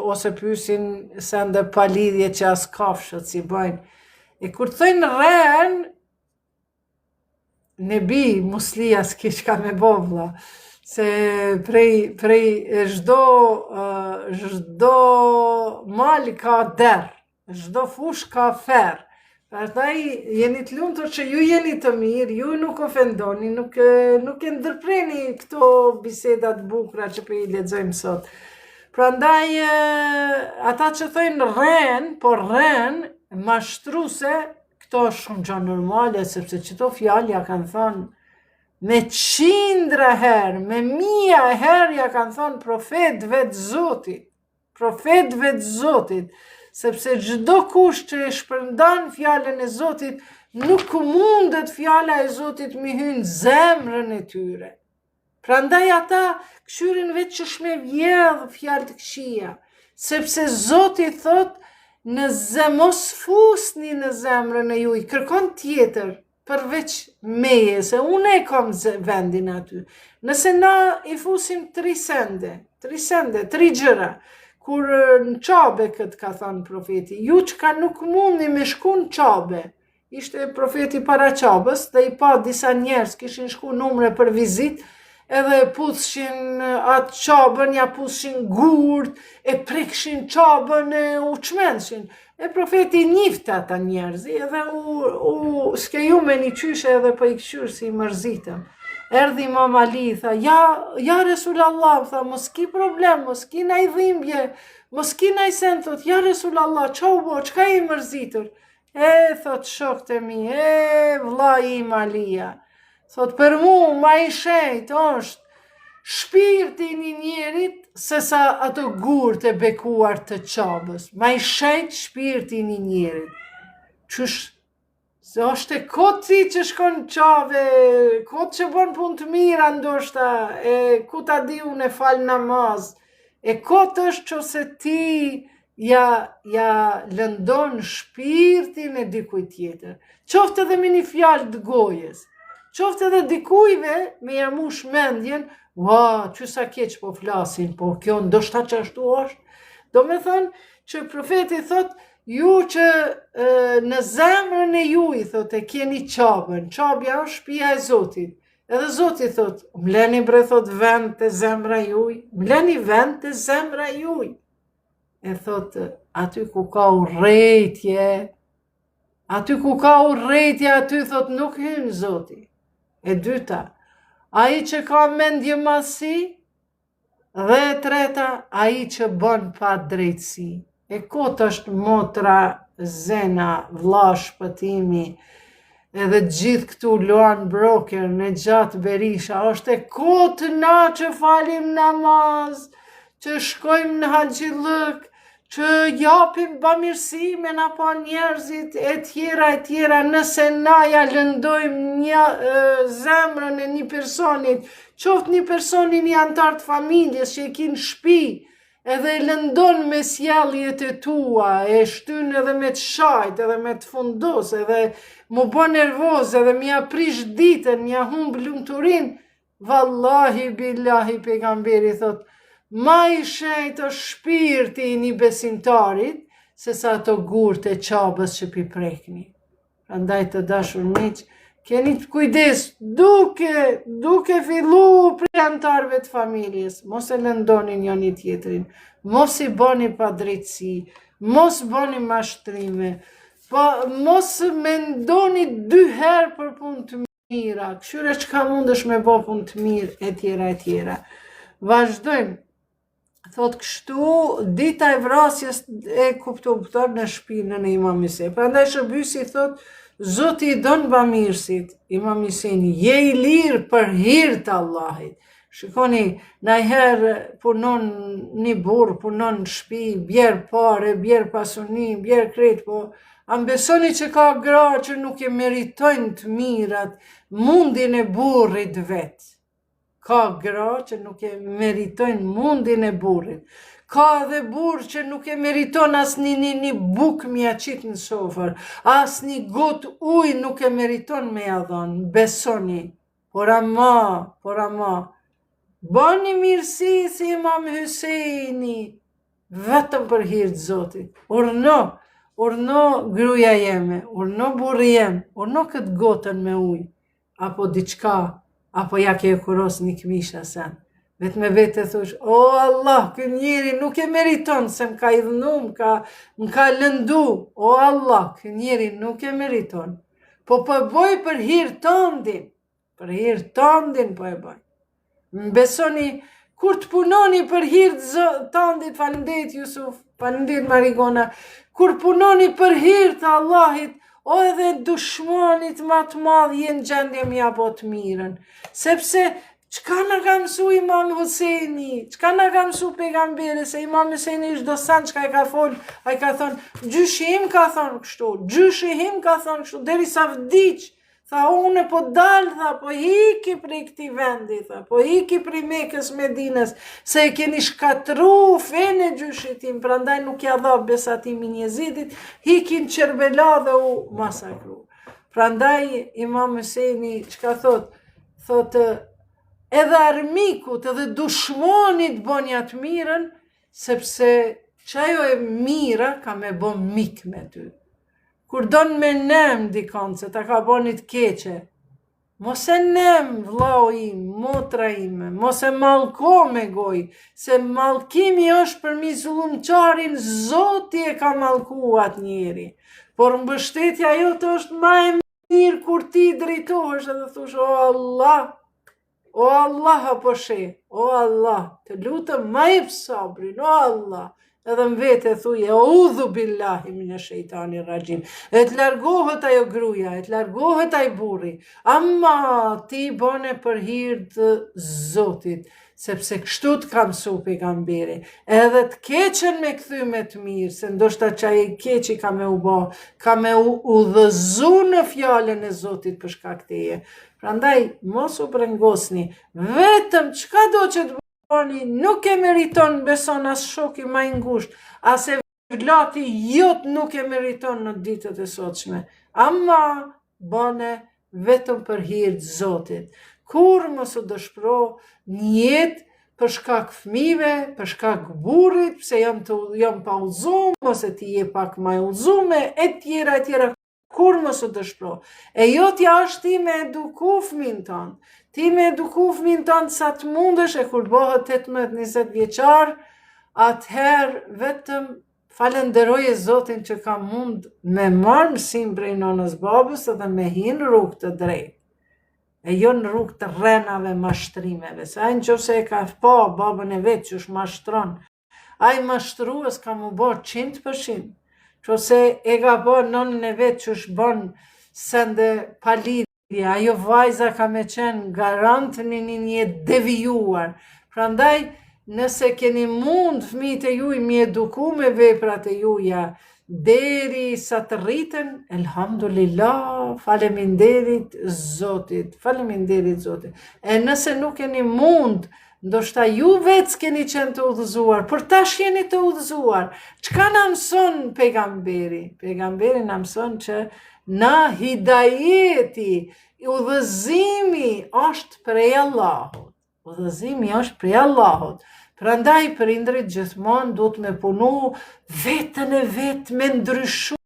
ose pyesin se ndë palidhje që as kafshët si bëjnë. E kur thënë rren, nebi, muslia s'kish ka me bovla. Se prej çdo mal ka der, çdo fush ka fer. Pastaj jeni të lumtur që ju jeni të mirë, ju nuk ofendoni, nuk e ndërpreni këto biseda të bukura që po i lexojmë sot. Prandaj ata që thojnë rren, po rren, mashtruese, këto është shumë gjë normale, sepse çdo fjalë ja kanë thënë me qindra herë, me 1000 herë ja kanë thonë profetëve të Zotit, sepse çdo kush që e shpërndan fjalën e Zotit, nuk mundet fjala e Zotit mi hyn zemrën e tyre. Prandaj ata këshyrin veç që shme vjedh fjalë të këqija, sepse Zoti thot mos fusni në zemrën e juaj, kërkon tjetër, përveç meje, se unë e kam vendin aty. Nëse na i fusim 3 sende, 3 gjëra, kur në qabe këtë ka thënë profeti, ju që ka nuk mundi me shku në qabe, ishte profeti para qabës, dhe i pa disa njerës kishin shku numre për vizit, edhe pushin atë qabën, ja pushin gurt, e prekshin qabën, e u qmenshin. E profeti njifte ata njerëzi, edhe s'ke ju me një qyshe edhe për i këshyrë si i mërzitëm. Erdhi Imam Ali, tha, ja Resulallah, tha, mos ki problem, mos ki na i dhimbje, mos ki na i sen, thot, ja Resulallah, qa u bo, qka i mërzitur? Thot, shokët e mi, vlla im Alija, thot, për mu, ma i shenjt, është shpirti një njerit, se sa ato gurt e bekuar të qabës. Ma i shenjt shpirti një njerit. Qësh, se është e kotë që shkon qave, kotë që bon pun të mira ndoshta, e ku ta di unë e fal namaz, e kotë është që se ti ja lëndon shpirtin e dikuj tjetër. Qoftë edhe me një fjalë të gojes, qoftë edhe dikujve me jamush mendjen, ua, që sa keq po flasin, po kjo ndoshta që ashtu është. Do me thonë që profeti thot, ju që në zemrën e ju i thot e keni qabën, qabja është shtëpia e Zotit. Edhe Zoti thot, mleni bre thot vend të zemra juj, mleni vend të zemra juj. E thot, aty ku ka urrejtje, aty thot nuk hyn Zoti. E dyta, ai që ka mendje masi, dhe e treta, ai që bën pa drejtësi. E kotë është motra, zena, vlla shpëtimi, edhe gjithë këtu Luan Broker, në gjatë Berisha, është e kotë na që falim namaz, që shkojmë në haxhillëk, që japim bamirësime na pa njerëzit e tjera, nëse na ja lëndojmë zemrën e një personit, qoftë një personi një antar të familjes që e kin shtëpi, edhe e lëndon me sjelljet e tua, e shtyn edhe me të shajt, edhe me të fundos, edhe mu bë nervoz, edhe m'ja prish ditën, m'ja humb lumturin, vallahi billahi pejgamberi thot, ma i shenjtë është shpirti i një besimtarit, se sa ato gurët e qabës që pi prekni. Prandaj të dashur miq, keni të kujdes duke fillu prej antarëve të familjes, mos e lëndonin njëri tjetrin, mos i bëni padrejtësi, mos bëni mashtrime, mos mendoni 2 herë për punë të mira, këshyre çka mundesh me bë punë të mirë, e tjera. Vazhdojmë. Thot kështu, dita e vrasjes e kuptuar në shtëpinë e Imam Husejnit. Prandaj Shërbësi thot, Zoti i don bamirësit, Imam Husejni, je i lirë për hir të Allahit. Shikoni, najherë punon një burr, punon në shtëpi, bjerë pare, bjerë pasuni, bjerë krejt, po a besoni që ka gra që nuk e meritojnë të mirat mundin e burrit vetë. Ka gra që nuk e meritojnë mundin e burrit. Ka edhe burr që nuk e meriton as një bukë mja qitë në sofër, as një gotë ujë nuk e meriton me ja dhonë, besoni. Por ama, bani mirësi si Imam Husejni, vetëm për hir të Zotit. Urno gruaja jeme, urno burri jem, urno këtë gotën me ujë, apo diçka, apo ja ke kuros një këmisha sen. Vetë me vete thush, o Allah, kë njeri nuk e meriton se m'ka i dhënu, m'ka lëndu. O Allah, kë njeri nuk e meriton. Po boj për hir tëndin, po e boj. Më besoni, kur të punoni për hir tëndit, faleminderit Jusuf, faleminderit Marigona, kur punoni për hir të Allahit, o edhe dushmanit ma të madh jenë gjendje mja po të mirën. Sepse, çka na ka mësu Imam Husejni, çka na ka mësu pejgamberi, se Imam Husejni ishte dosan çka e ka fol, ai ka thonë, gjyshi im ka thonë kështu, deri sa vdiq, tha une po dalë, tha po hiki prej këtij vendi, tha po hiki prej Mekës Medinës, se e keni shkatru fene gjyshit tim, prandaj nuk ja dha besatimin Jezidit, hikin Qerbela dhe u masakru. Prandaj Imam Husejni çka thot? Thot edhe armikut, edhe dushmonit bonja të mirën, sepse çajo e mira ka me bo mik me ty. Kur don me nem dikon se ta ka bonit keqe, mos e nem vllau im, motra ime, mos e mallko me goj, se mallkimi është për mi zullumqarin, Zoti e ka mallku atë njeri. Por mbështetja jote është ma e mirë kur ti drejtohesh edhe thush, o Allah apo she, o Allah, të lutëm ma jep sabrin, o Allah, edhe më vete thuje, udhu billahi mine shejtani rajim, e të largohet ajo gruja, e të largohet aj burri, amma ti bone për hir të Zotit, sepse kështu të kam su pejgamberi, edhe të keqen me kthy me të mirë, se ndoshta qaj e keqi ka me u bo, ka me u udhëzu në fjallën e Zotit për shkak teje. Prandaj, mos u brengosni, vetëm çka do që të bëni, nuk e meriton beson as shoki ma i ngusht, as e vlati jot nuk e meriton në ditët e sotshme. Amma bane vetëm për hir të Zotit. Kur mos u dëshpro një jetë për shkak fëmijëve, për shkak burrit, pse jam pa udhëzum, ose ti je pak ma udhëzume, e tjera. Kur mos u dëshpro. E jo t'ja është ti me eduku fëmin tonë. Ti me eduku fëmin tonë sa të mundesh, e kur bëhet 18-20 vjeçar, atëherë vetëm falenderoje Zotin që ka mund me marrë mësim prej nonës babës edhe me hinë rrugë të drejtë. E jo në rrugë të rrenave mashtrimeve. Se ai nëse e ka pa babën e vetë që është mashtron, ai mashtrues ka mu bërë 100%. Qose e ka bo nonën e vetë që është bon sende palidhje, ajo vajza ka me qenë garant një jetë devijuar. Prandaj, nëse keni mund fëmijët e juj mi eduku me veprat e juja, deri sa të rriten, elhamdulillah, faleminderit Zotit. E nëse nuk keni mund, ndoshta ju vetë s'keni qenë të udhëzuar, por tash jeni të udhëzuar. Çka na mëson pejgamberi? Pejgamberi na mëson që na hidajeti, udhëzimi është prej Allahut. Prandaj prindrit gjithmonë duhet me punu vetën e vetë me ndryshu,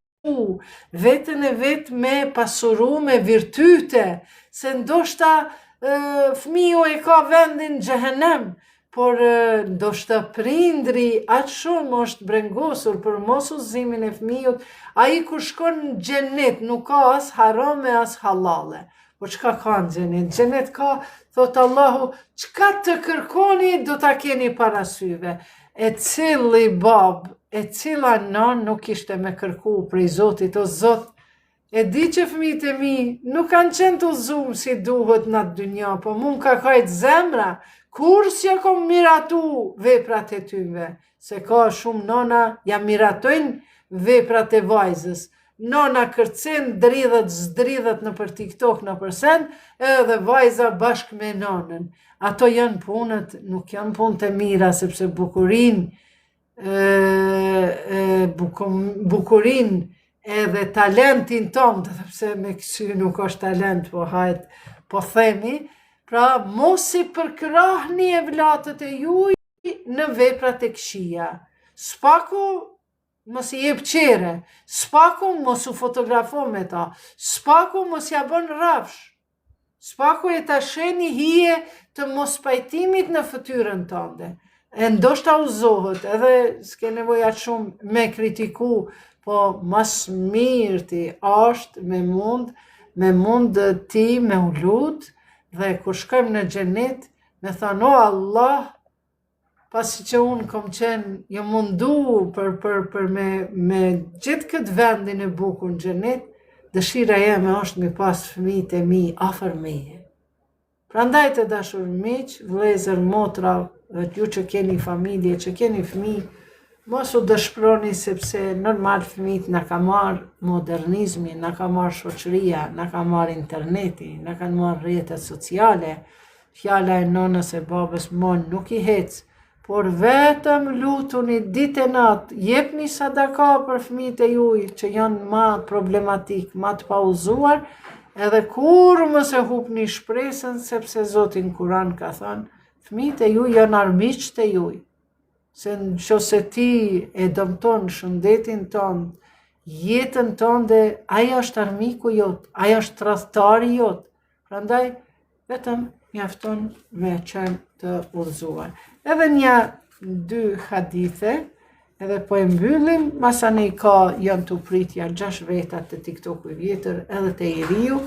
vetën e vetë me pasuru me virtyte, se ndoshta fëmiu e ka vendin xhehenem, por ndoshta prindri atë shumë është brengosur për mos udhëzimin e fëmijut, ai kur shkon në xhenet nuk ka as harame as halale. Po çka ka në xhenet? Xhenet ka, thot Allahu, çka të kërkoni do ta keni parasyve. E cili bab, e cila nan nuk ishte me kërku prej Zotit, o Zot, e di që fëmijët e mi nuk kanë qenë të udhëzuar si duhet në atë dynja, po mun ka kajt zemra, kur s'ja kom miratu veprat e tyve, se ka shumë nona ja miratojnë veprat e vajzës. Nona kërcen, dridhet, zdridhet në për TikTok në përsen, edhe vajza bashk me nonën. Ato janë punët, nuk janë punët e mira, sepse bukurin edhe talentin tonë, dhe pse me kësy nuk është talent, po hajt, po themi, pra mos i përkrahni e vlatët e juj në veprat e këqija. Spaku mos i jep qere, spaku mos u fotografo me ta, spaku mos ja bën rafsh, spaku e ta sheni hije të mos pajtimit në fytyrën tënde. E ndoshta uzohet, edhe s'ke nevoja shumë me kritiku, po mas mirë ti është me mund ti me u lut, dhe kur shkojmë në xhenet, me thënë, o Allah, pasi që unë kom qenë, jë mundu për me gjithë këtë vendin e bukur në xhenet, dëshira jeme është me pas fëmijët e mi afër meje. Prandaj të dashur miq, vëllezër, motra, dhe ju që keni familje, që keni fëmijë, mos u dëshproni sepse normal fëmijët na ka marrë modernizmi, na ka marrë shoqëria, na ka marrë interneti, na kanë marrë rrjetet sociale, fjala e nonës e babës mon nuk i hec, por vetëm lutuni ditë e natë, jepni sadaka për fëmijët e juj që janë ma problematik, ma të pauzuar, edhe kur mos e hupni shpresën, sepse Zoti në Kur'an ka thënë, fëmijët e juj janë armiqtë e juj. Se nëse ti e dëmton shëndetin tënd, jetën tënde, ai është armiku jot, ai është tradhtari jot. Prandaj vetëm mjafton me qenë të udhëzuar. Edhe një 2 hadithe, edhe po e mbyllim, masanej ka janë të pritja 6 vetat të TikTok-u vjetër, edhe të Iriu.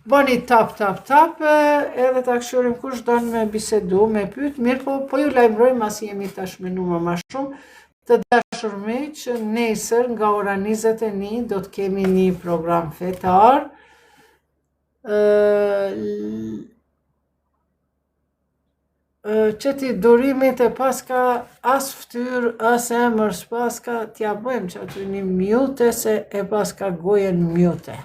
Bani tap, edhe ta këshurim kush donë me bisedu, me pyet, mirë po ju lajmërojmë as jemi tash me numër ma shumë, të dashur miq, nesër nga ora 21 do të kemi një program fetar, që ti durimit e paska as ftyr, as emër s'paska, t'ja bëjmë që aty një mjute, se e paska gojen mjute.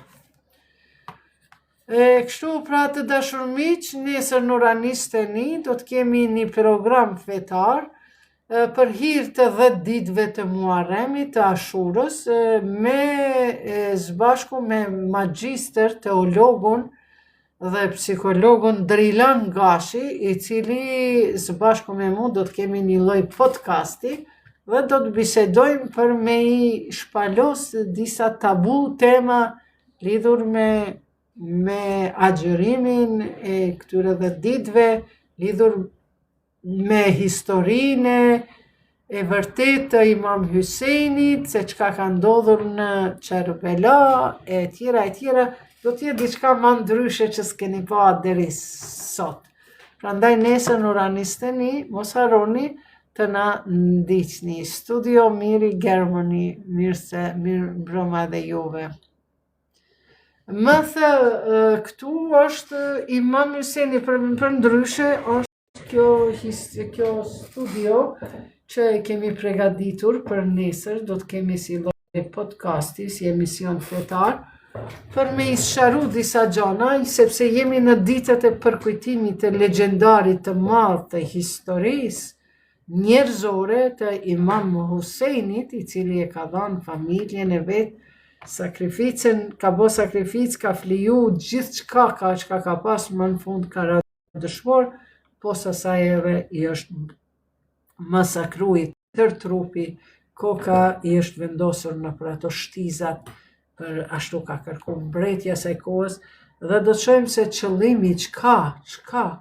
Kështu pra të dashur miq, nesër në ora 21 do të kemi një program fetar për hir të 10 ditëve të Muharremit të Ashurës, me zbashku me magjister teologun dhe psikologun Drilan Gashi, i cili zbashku me mu do të kemi një lloj podcasti dhe do të bisedojmë për me i shpalos disa tabu tema lidhur me agjërimin e këtyre 10 ditëve, lidhur me historinë e vërtet të Imam Hysejnit, se çka ka ndodhur në Çerbela, e tjera, do t'jetë diçka më ndryshe që s'keni pa deri sot. Prandaj nesër në ora 21, mos harroni të na ndiqni. Studio Miri Germany, mirë mbrëma dhe juve. Më thë, këtu është Imam Hysejni, për ndryshe është kjo studio që kemi pregaditur për nesër, do të kemi si lloj podcasti, si emision fetar, për me isharu disa gjana, sepse jemi në ditët e përkujtimit të legendarit të madh të historisë njerëzore të Imam Husejnit, i cili e ka dhënë familjen e vet sakrificën, ka bo sakrificë, ka fliju gjithë çka ka pas, më në fund ka ra dëshmor, posa saj edhe i është masakruit tër trupi, koka i është vendosur në për ato shtizat, për ashtu ka kërku mbretja saj kohës, dhe do të shohim se qëllimi,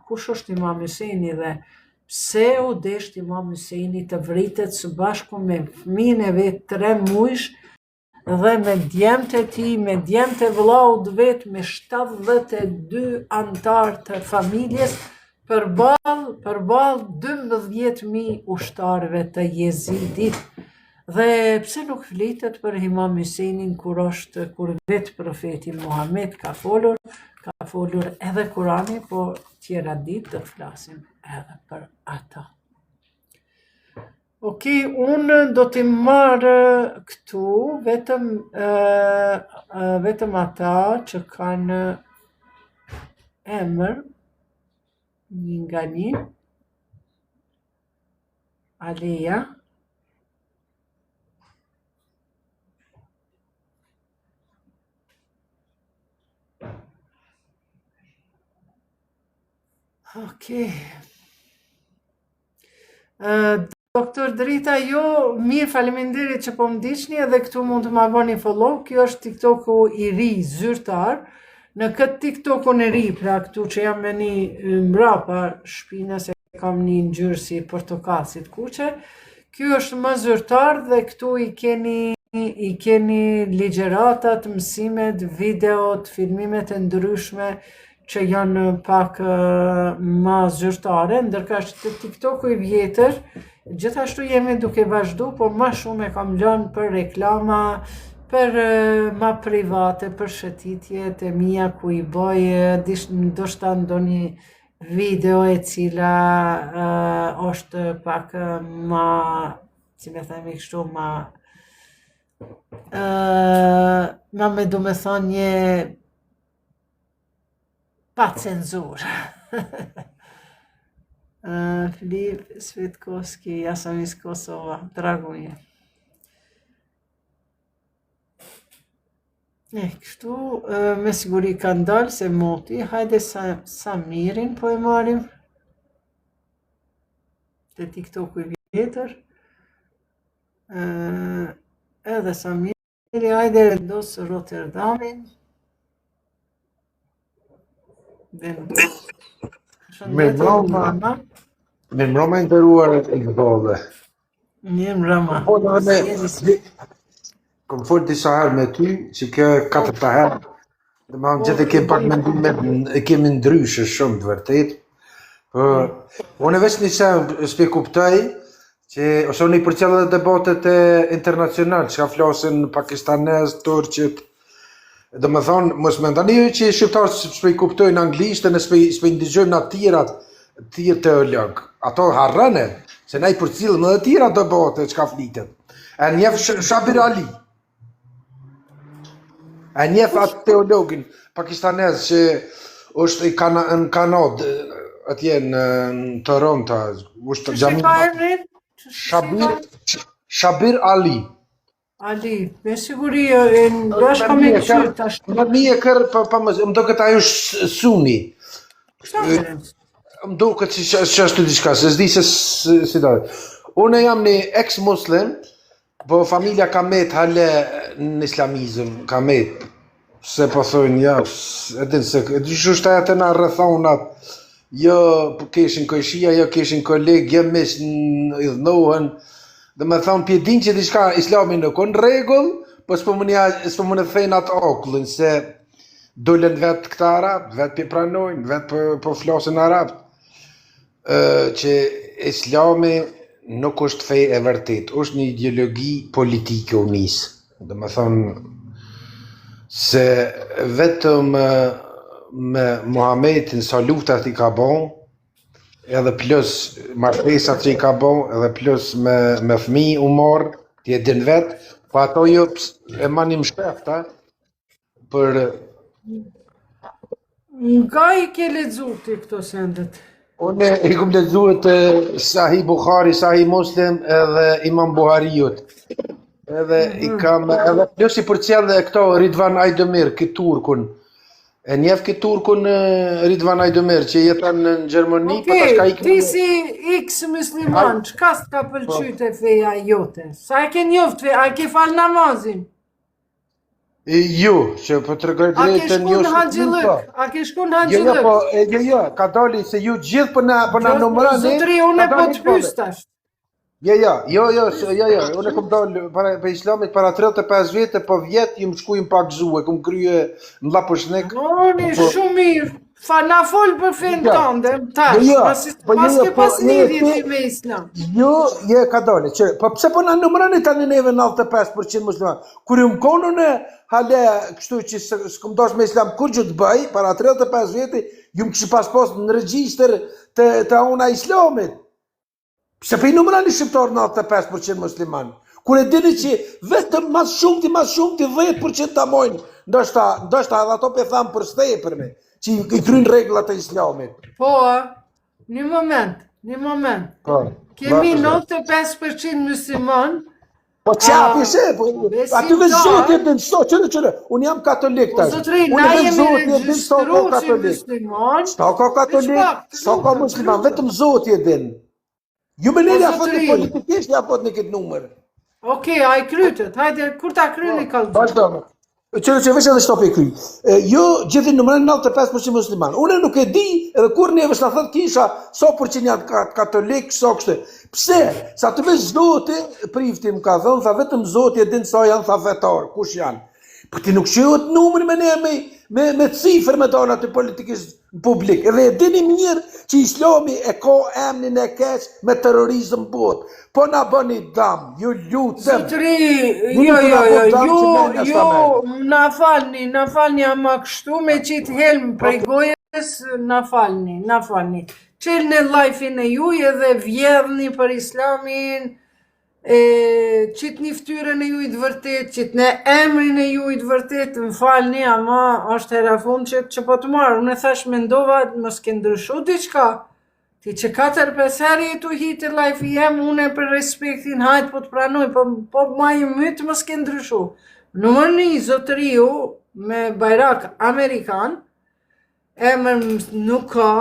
kush është Imam Huseni dhe pse u desht Imam Huseni të vritet së bashku me fëmijën e vet 3 muajsh dhe me djemtë e tij, me djemtë e vllaut vet, me 72 antar të familjes, përballë 12.000 ushtarëve të Jezidit. Dhe pse nuk flitet për Imam Huseinin kur vetë profeti Muhammed ka folur edhe Kurani, po tjera ditë të flasim edhe për ata. Okej, unë do t'i marrë këtu vetëm ata që kanë emër një nga një. Aleja. Okej. Doktor Drita, jo, mirë, faleminderit që po më ndiqni, edhe këtu mund të ma bëni follow. Kjo është TikToku i ri, zyrtar. Në këtë TikTokun e ri, pra këtu që jam me një mbrapa shpina, se kam një ngjyrë si portokall, si të kuqe. Ky është më zyrtar dhe këtu i keni ligjeratat, mësimet, videot, filmimet e ndryshme që janë pak më zyrtare, ndërka që të TikToku i vjetër, gjithashtu jemi duke vazhdu, por ma shumë e kam lënë për reklama, për ma private, për shëtitjet e mia ku i bëj, ndoshta ndonjë video e cila është pak ma, si me themi kështu, ma me do me thonë një pa cenzur. Filip Svetkoski, ja sam iz Kosova, drago mi je. Kështu, me siguri ka ndalë se moti, hajde Samirin po e marim, të TikToku i vjetër, edhe Samiri, hajde vendosë Rotterdamin, Me mbroma e nderuar e këtove. Mirë mbroma. Kom folë disa herë me ty, që kjo 4 herë, dhe ma gjithë e kem pak e kemi ndryshë shumë të vërtet. Unë e veç një se s'pe kuptaj, që ose unë i përqellë dhe debatet internacional, që ka flasin pakistanez, turqit. Dhe me thonë, mos me ndani ju që shqiptarët s'pe i kuptojnë anglisht e s'pe i ndigjojnë atyre teolog. Ato harrëne, se na i përcillëm edhe tjera debate që ka flitet. E njef Shabir Ali. E njef atë teologin pakistanez që është në Kanadë, atje në Toronto. Shabir Ali. Ali, me siguri është ka me këshirë tash. Më një e kërë, më do këtë ajo suni. Më do këtë që është të diçka, se s'di se si da. Unë jam një ex-muslim, po familja ka met hale në islamizm, ka met. Se po thojnë, ja, edhin se, që është aja të nga rrethonat, jo keshin kojshia, jo keshin koleg, jo mes në idhnohen, dhe me thonë, pjedin që diçka islami nuk në regull, po s'po më në thejnë atë okullin, se dollen vetë këta arab, vetë për pranojnë, vetë për flasin arab, që islami nuk është fej e vërtet, është një ideologi politike unisë. Dhe me thonë, se vetëm me Muhammedin sa luftat i ka bon, edhe plus martesat që i ka bon, edhe plus me fëmi u marrë, ti e din vetë, pa ato jo e manim shpefta, për... Nga i ke lexuar ti këto sendet? Unë i kom lexuar Sahih Bukhari, Sahih Muslim edhe Imam Buhariut. Edhe i kam, edhe plus i përcjell dhe këto Ridvan Ajdemir, këtë turkun, E njef këtë turkun Ridvan Ajdomer që jeton në Gjermani, po tash ka Okej, ikë ti si X musliman, çka s'ka pëlqyt e feja jote? Sa e ke njoft fe, a ke fal namazin? Jo, që po të regoj A ke drejtën shku jo në po. Haxhillëk? A ke shku në Jo, Haxhillëk? po, ka dali se ju gjithë për na numërani. Zotri, unë po të pyes tash. Jo, unë kom dalë për islamit para 35 vjetë, po vjetë jëm shku jëm pak zhuë, kom krye në Lapëshnik. Oni, shumë mirë. Fa na fol për fen tënde, tash, pas ke pas po, lidhje ti me islam. Jo, ka dalë, që, po pse po na numërani tani neve 95% musliman? Kur jëm konën e hale, kështu që s'kom dash me islam kur gjë të bëj, para 35 vjetë, jëm kështu pas në regjistër të una islamit. Pse për i numërani shqiptarë 95% musliman? Kur e dini që vetëm mas shumë ti 10% ta mojnë, ndoshta edhe ato pe thamë për stejë për me, që i krynë reglat e islamit. Po, një moment. Po, Kemi 95% musliman. Po qapi se, aty dhe zotë e din so, qëre, unë jam katolik tash. Zotri, na jemi regjistru si musliman. Sta ka katolik, sta ka musliman, vetëm zotë e din. Ju me nere afot një politikisht, afot një këtë numër. Okej, a i krytët, hajde, kur ta kryni kalë. Vazhdojmë. Që vesh edhe shtop e kry. Jo gjithin numërën 95% musliman. Une nuk e di edhe kur neve s'na thët kisha so për që janë katolik, so kështë. Pse? Sa të vesh zoti, prifti më ka thënë, tha vetëm zoti e din sa janë, tha vetar, kush janë. Për ti nuk shëhet numër me ne me cifër me dona të politikisht në publik. Edhe e dini mirë që islami e ka emnin e keq me terrorizëm bot. Po na bëni dam, ju lutëm. Zotri, jo, na falni ama kështu me qitë helm prej gojës, na falni. Qelë në lajfin e juj edhe vjedhni për islamin, qitë një ftyrën e ju i të vërtet, qitë në emrin e ju i të vërtet, më falni, ama është hera fund që po të marë. Unë e thash mendova, mos ke ndryshu diçka. Ti që 4-5 herë tu hitë lajfi jem, unë për respektin hajtë po të pranoj, po ma i mytë mos ke ndryshu. Numër 1, zotëriu me bajrak Amerikan, emër nuk ka,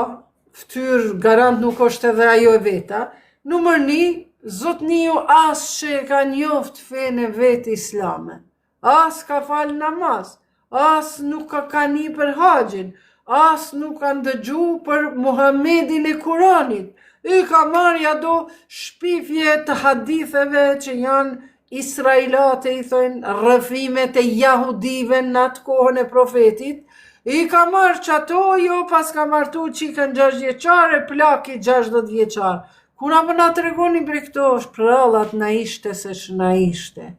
ftyrë garant nuk është edhe ajo e veta. Numër 1, zotëniu as që e ka njoft fene vetë islame, as ka falë namaz, as nuk ka një për haxhin, as nuk ka ndëgju për Muhammedin e Kuranit. I ka marrja do shpifje të haditheve që janë israelate, i thojnë rrëfimet e jahudive në atë kohën e profetit. I ka marrë që ato, jo pas ka martu qikën 6 vjeqare, plaki 60 vjeqare. Kuna për na të regoni për këto shprallat na ishte se shna ishte.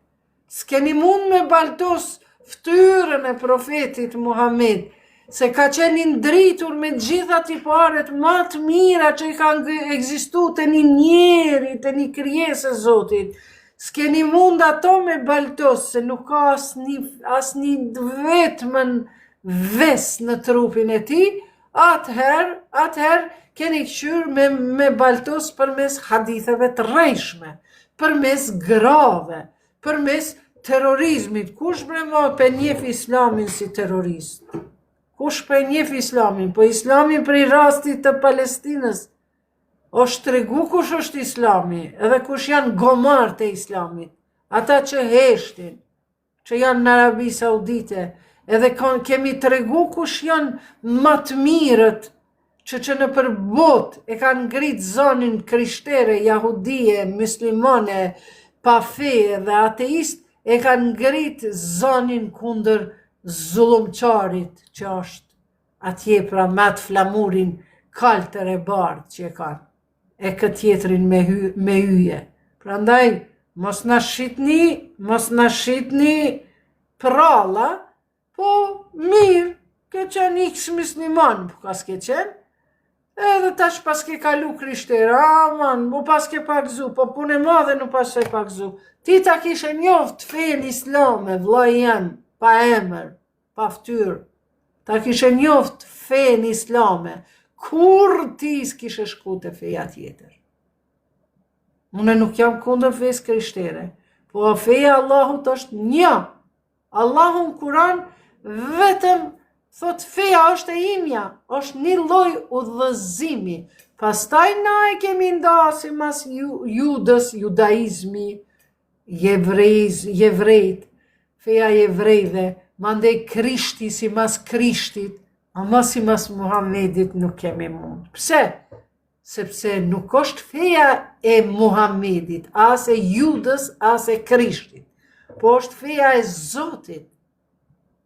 S'keni mund me baltos ftyrën e profetit Muhammed, se ka qenë ndritur me gjitha tiparet ma të mira që i kanë egzistu të një njeri, të një krijesë e Zotit. S'keni mund ato me baltos, se nuk ka asni vetëmën ves në trupin e ti, atëherë keni këshyrë me baltos përmes haditheve të rrejshme, përmes grave, përmes terrorizmit. Kush brema për njef islamin si terrorist? Kush për njef islamin? Po islamin për i rastit të Palestinës. është tregu kush është islami, edhe kush janë gomar të islamit. Ata që heshtin, që janë në Arabi Saudite, edhe kemi tregu kush janë më të mirët, që në përbot e kanë ngrit zonin krishtere, jahudie, muslimane, pa fe dhe ateist, e kanë ngrit zonin kundër zullumqarit që është atje pra mat flamurin kaltër e bardh që e kanë, e këtë tjetrin me hyje. Prandaj, mos na shitni pralla, po mirë, ke qenë x musliman, po ka s'ke qenë, edhe tash pas ke kalu krishterë, aman, po pas ke pakzu, po punë e madhe nuk pas ke pakzu. Ti ta kishe njoft fen islame, vllai jam, pa emër, pa ftyrë. Ta kishe njoft fen islame, kur ti s'kishe shku te feja tjetër. Unë nuk jam kundër fesë krishtere, po feja Allahut është një. Allahu në Kur'an vetëm thot feja është e imja, është një lloj udhëzimi. Pastaj na e kemi nda si mas judës, judaizmi, jevrejt, feja jevrejve, mandej Krishti si mas Krishtit, ama si mas Muhamedit nuk kemi mund. Pse? Sepse nuk është feja e Muhamedit, as e judës, as e Krishtit, po është feja e Zotit.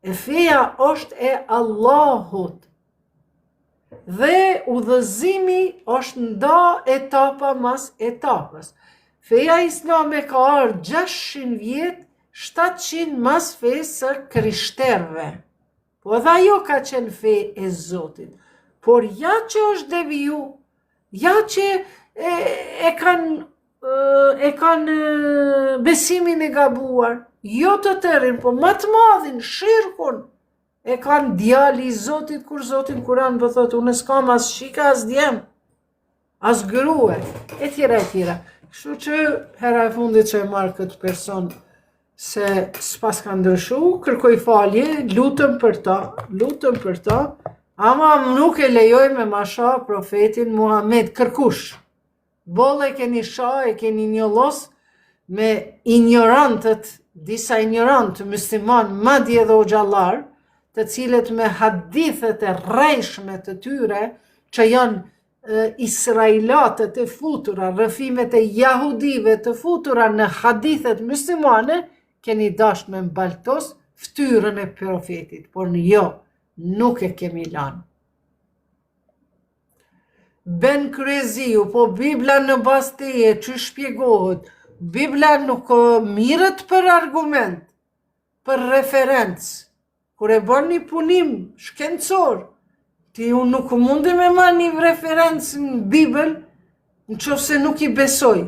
E feja është e Allahut. Dhe udhëzimi është nda etapa mas etapës. Feja islame ka ardhur 600 vjet, 700 mas fejë së krishterëve. Po dhe ajo ka qenë fe e Zotit. Por ja që është deviju, ja që e kanë besimin e gabuar, jo të tërin, po më të madhin, shirkun, e kanë djali i Zotit, kur Zotin Kur'an për thotë, unë s'kam as shika, as djem, as grue, e tjera. Kështu që hera e fundit që e marrë këtë person, se s'pas ka ndryshu, kërkoj falje, lutëm për ta, ama nuk e lejoj me masha profetin Muhammed, kërkush. Bolle keni sha, e keni njollos me ignorantët, disa ignorantë musliman, madje dhe o gjallar, të cilët me hadithet e rrejshme të tyre, që janë israelatët e futura, rëfimet e jahudive të futura në hadithet muslimane, keni dasht me mbaltos ftyrën e profetit, por në jo, nuk e kemi lanë. Ben Kryeziu, po Bibla në bazë teje, që shpjegohet, Bibla nuk mirët për argument, për referencë. Kur e bën një punim shkencor, ti unë nuk mundi me marrë një referencë në Bibël, në qofse nuk i besoj,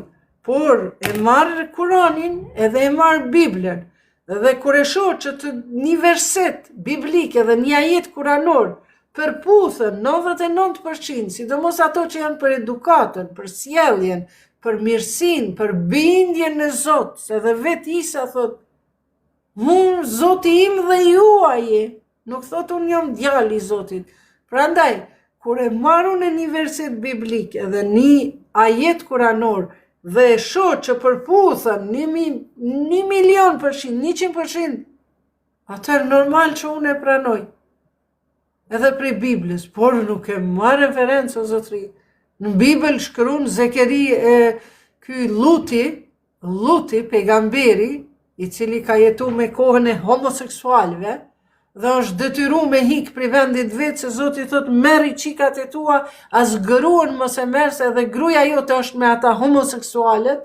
por e marrë Kuranin edhe e marrë Biblën, dhe kur e shoh që të një verset biblike dhe një ajet kuranor përputhen 99%, sidomos ato që janë për edukatën, për sjelljen, për mirësinë, për bindjen në Zot, se dhe vetë Isa thot, unë Zoti im dhe juaje, nuk thot unë jam djali i Zotit. Prandaj, kur e marrun në një verset biblik edhe një ajet kuranor dhe e shoh që përputhen 1.000.000%, 100%, atëherë normal që unë e pranoj. Edhe prej Biblës, por nuk e marrë referencë o zotri. Në Bibël shkruan Zekeri ky Luti, pejgamberi, i cili ka jetu me kohën e homoseksualve, dhe është detyru me hik për vendit vetë, se Zoti thot, merri qikat e tua, as gruan mos e merse, dhe gruaja jote është me ata homoseksualet,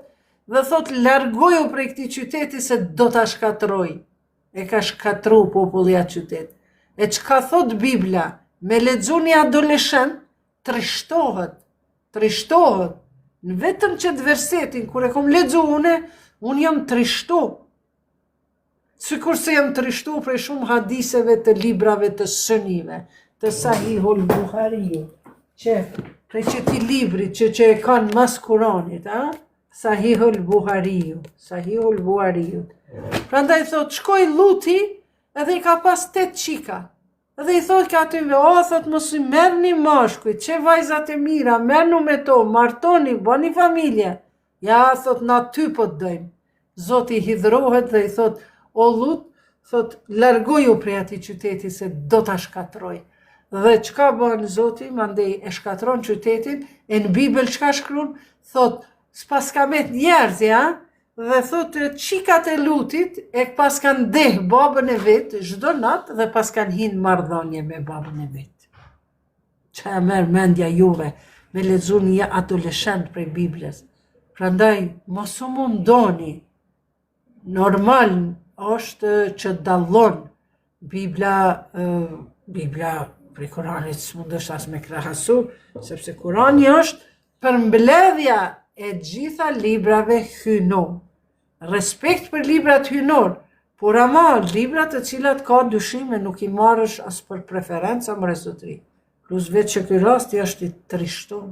dhe thot, largoju prej këtij qyteti se do ta shkatroj. E ka shkatru populli atë qytet. E çka thot Bibla, me lexu një adoleshent, trishtohet. Në vetëm qëtë versetin, kur e kom lexu unë jam trishtu. Sikur se jam trishtu prej shumë hadiseve të librave të sënive, të Sahihul Buhariu, që prej qëti libri që e kanë mas Kuranit, Sahihul Buhariu. Prandaj thot, shkoj Luti edhe i ka pas 8 qika. Edhe i thot ka atyve, thot mos i merrni mashkuj, që vajzat e mira, merrnu me to, martoni, bani familje. Ja, thot, na ty po të dojmë. Zoti hidhrohet dhe i thot, o Lut, thot, largoju prej ati qyteti se do ta shkatroj. Dhe çka bën Zoti, mandej e shkatron qytetin, e në Bibël çka shkruan, thot, s'pas ka met njerëz, dhe thot, qikat e Lutit e pas kanë deh babën e vetë, çdo natë, dhe pas kanë hinë marrëdhënie me babën e vetë. Çka merr mendja juve me lexu një adoleshent prej Biblës. Prandaj, mos u mundoni. Normal është që dallon Bibla prej Kuranit s'mundesh as me krahasu, sepse Kurani është përmbledhja e gjitha librave hynor. Respekt për librat hynor, por ama librat të cilat ka dyshime nuk i marrësh as për preferenca më rezotri. Plus vetë që ky rasti është i trishtum,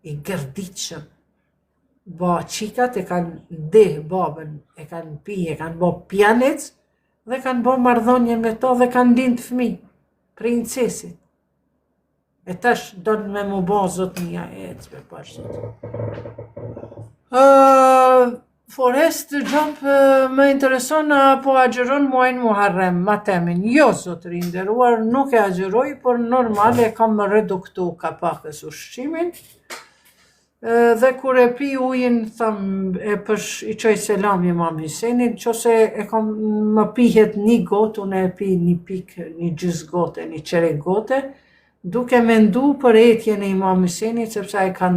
i gërditshëm. Qikat e kanë deh babën, e kanë pi, e kanë bo pjanec, dhe kanë bo marrëdhënie me to dhe kanë lind fëmijë. princesit. E tash do me më bo zotnia e ecbe pashtë. Forest Jump më intereson apo agjeron muajin Muharrem, matemin. Jo, zotëri nderuar, nuk e agjeroj, por normal e kam reduktu kapakës ushqimin. Dhe kur e pi ujin, tham, e i qoj selam Imam Husenit, qose e kam më pihet një gotë, unë e pi një pikë, një gjys gote, një qerek gote, duke mendu për etjen e Imam Husenit, sepse ai ka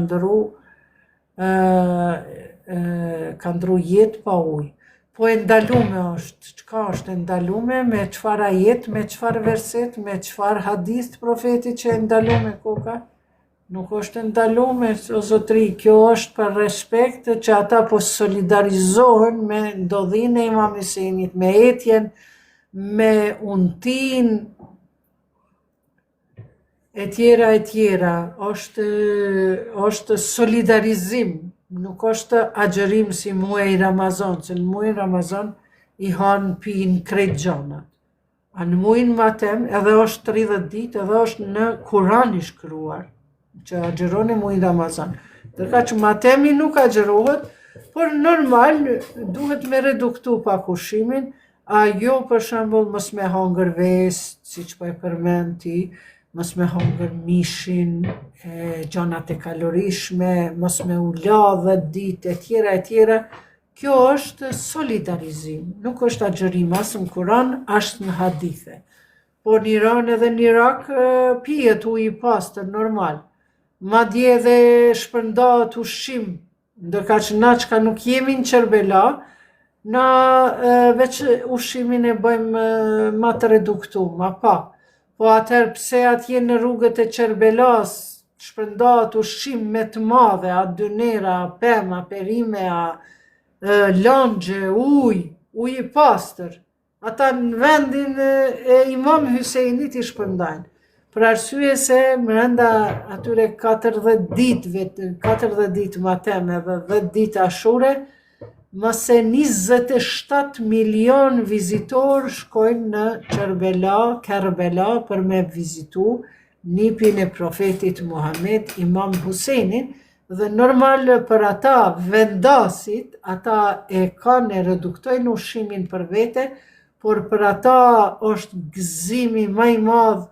ndru jetë pa ujë. Po e ndalume është, çka është e ndalume, me çfarë ajet, me çfarë verset, me çfarë hadith profetit që e ndalume koka? Nuk është e ndalume, o zotri, kjo është për respekt që ata po solidarizohen me ndodhinë e Imam Husenit, me etjen, me untin, e tjera, është solidarizim, nuk është agjerim si muaj Ramazan, se në muaj Ramazan i hanë pinë krejt gjanat. A në muajin Matem edhe është 30 ditë, edhe është në Kur'an i shkruar, që agjeroni muajin Ramazan. Dërka që Matemi nuk agjerohet, por normal duhet me reduktu pak ushimin, a jo për shembull mos me hangër vesë, si që po e përmend ti, mos me hangër mishin, gjanat e kalorishme, mos me u la 10 ditë, e tjera. Kjo është solidarizim, nuk është agjerim as në Kur'an, as në hadithe. Po në Iran edhe në Irak pijet ujë i pastër, normal. Madje edhe shpërndahet ushqim, ndërka që na çka nuk jemi në Kerbela, na veç ushqimin e bëjmë ma të reduktuar, ma pak. Po atëherë pse atje në rrugët e Kerbelas shpërndahet ushqim me të madhe, a dynera, a pema, perime, a langje, ujë i pastër. Ata në vendin e Imam Husenit i shpërndajnë. Për arsye se brenda atyre 40 ditë Matem edhe 10 ditë Ashure, mëse 27 milion vizitor shkojnë në Kerbela për me vizitu nipin e profetit Muhammed, Imam Husenin, dhe normal për ata vendasit, ata e kanë e reduktojnë ushqimin për vete, por për ata është gëzimi më i madh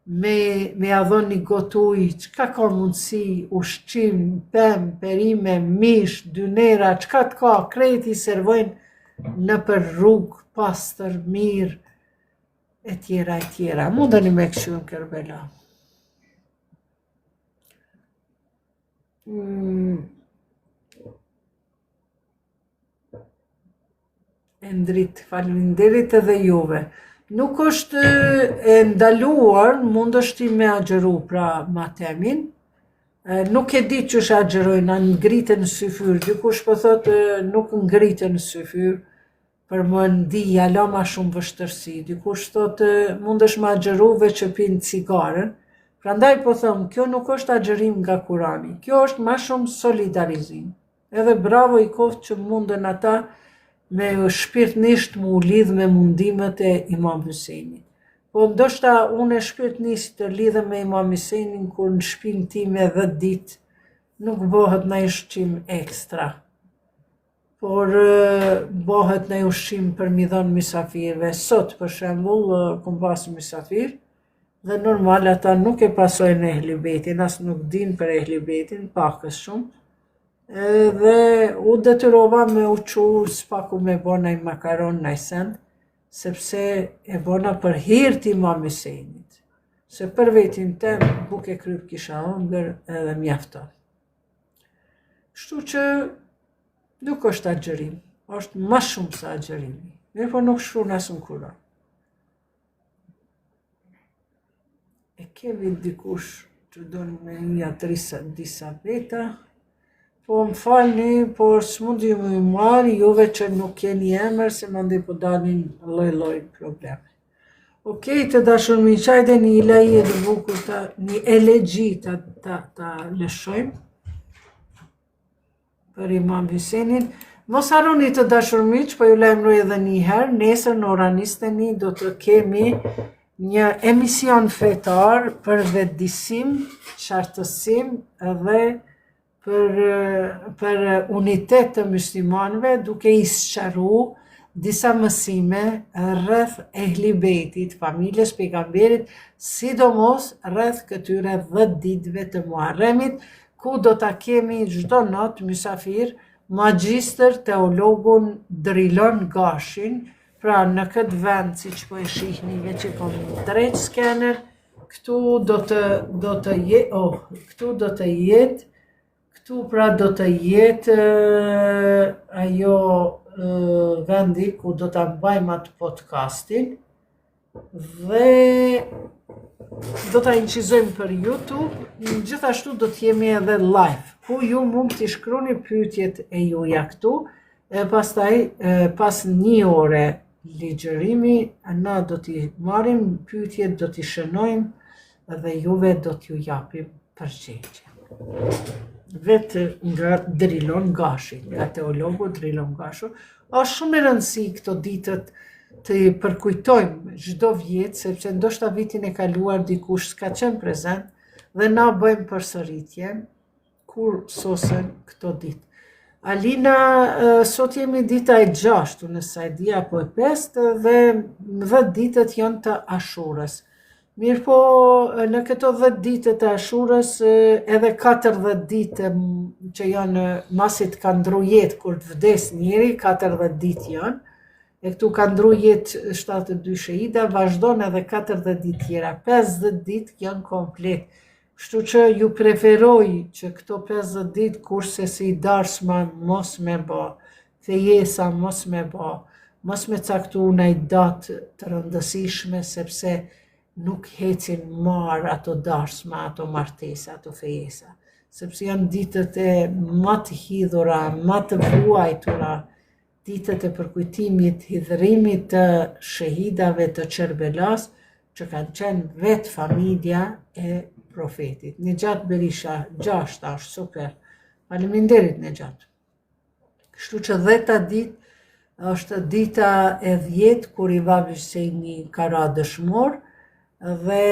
me adhon një gotë ujë, çka ka mundësi, ushqim, pemë, perime, mish, dynera, çka të ka, krejt i servojnë në për rrugë, pastër, mirë, e tjera. Mundeni me kështu në Kerbela. Endrit, faleminderit edhe juve. Nuk është e ndaluar, mund është me agjeru pra Matemin. Nuk e di që shë agjerojnë, a ngritën në syfyr. Dikush po thotë nuk ngritën në syfyr, për më ndi jala ma shumë vështërsi. Dikush thotë mund është me agjeru veç që pinë cigaren. Prandaj po thëmë, kjo nuk është agjerim nga Kurani. Kjo është ma shumë solidarizim. Edhe bravo i koftë që mundën ata me shpirtnisht mu lidh me mundimet e Imam Husenit. Po ndoshta unë shpirtnisht të lidhe me Imam Husenin kur në shpinë time 10 ditë nuk bëhet në ushqim ekstra. Por bëhet në ushqim për mi dhënë misafirve. Sot për shembull kom pasur misafir dhe normal ata nuk e pasojnë ehlibetin, as nuk din për ehlibetin, pakës shumë. Dhe u detyrova me uqur s'paku me bona i makaron në sen, sepse e bona për hirt i Imam Husenit. Se për vetin tem buke kryp kisha hëngër edhe mjafton. Kështu që nuk është agjerim, është ma shumë sa agjerimi. Me po nuk shkruan as në Kur'an. E kemi dikush që do me një disa veta. Po më falni, por s'mundi ju më marri juve që nuk keni emër, se mandi po dalin lloj probleme. Okej, të dashur miq, hajde një ilahi e bukur, një elegji ta lëshojmë për Imam Husenin. Mos harroni të dashur miq, po ju lajmëroj edhe një herë, nesër në oranin 21 do të kemi një emision fetar për vetëdijsim, qartësim dhe për unitet të muslimanëve, duke i sqaruar disa mësime rreth Ehli Bejtit, familjes pejgamberit, sidomos rreth këtyre 10 ditëve të Muharremit, ku do ta kemi çdo natë mysafir magjistër teologun Drilon Gashin. Pra në këtë vend, si që po e shihni, veç e kom drejt skener, këtu do të jetë ajo vendi ku do të mbajmë atë podcastin dhe do të inqizojmë për YouTube, gjithashtu do të jemi edhe live, ku ju mund të shkruni pyetjet e juja këtu, e pastaj pas 1 ore ligjërimi, na do t'i marrim pyetjet, do t'i shënojmë dhe juve do t'ju japim përgjigje. Vetë nga Drilon Gashi, nga teologu Drilon Gashu, është shumë e rëndësi këto ditët të përkujtojmë çdo vit, sepse ndoshta vitin e kaluar dikush s'ka qenë prezent dhe na bëjmë përsëritje kur sosen këto ditë. Alina, sot jemi dita e 6, nëse e di apo e 5, dhe 10 ditët janë të Ashurës. Mirë po, në këto 10 ditët të Ashurës, edhe 40 ditë që janë masit ka ndru jetë kur të vdes njeri, 40 ditë janë, e këtu ka ndru jetë 72 shehida, vazhdon edhe 40 ditë tjera, 50 ditë janë komplet. Kështu që ju preferoj që këto 50 ditë kurse si darsma mos me bë, fejesa mos me bë, mos me caktu në i datë të rëndësishme, sepse nuk hecin marë ato darsma, ato martesa, ato fejesa. Sepse janë ditët e më të hidhura, më të vuajtura, ditët e përkujtimit, hidhërimit të shehidave të Çerbelas, që kanë qenë vetë familja e profetit. Nexhat Berisha, 6 është super. Faleminderit Nexhat. Kështu që 10-ta ditë është dita e 10 kur i Imam Husseini ka ra dëshmor dhe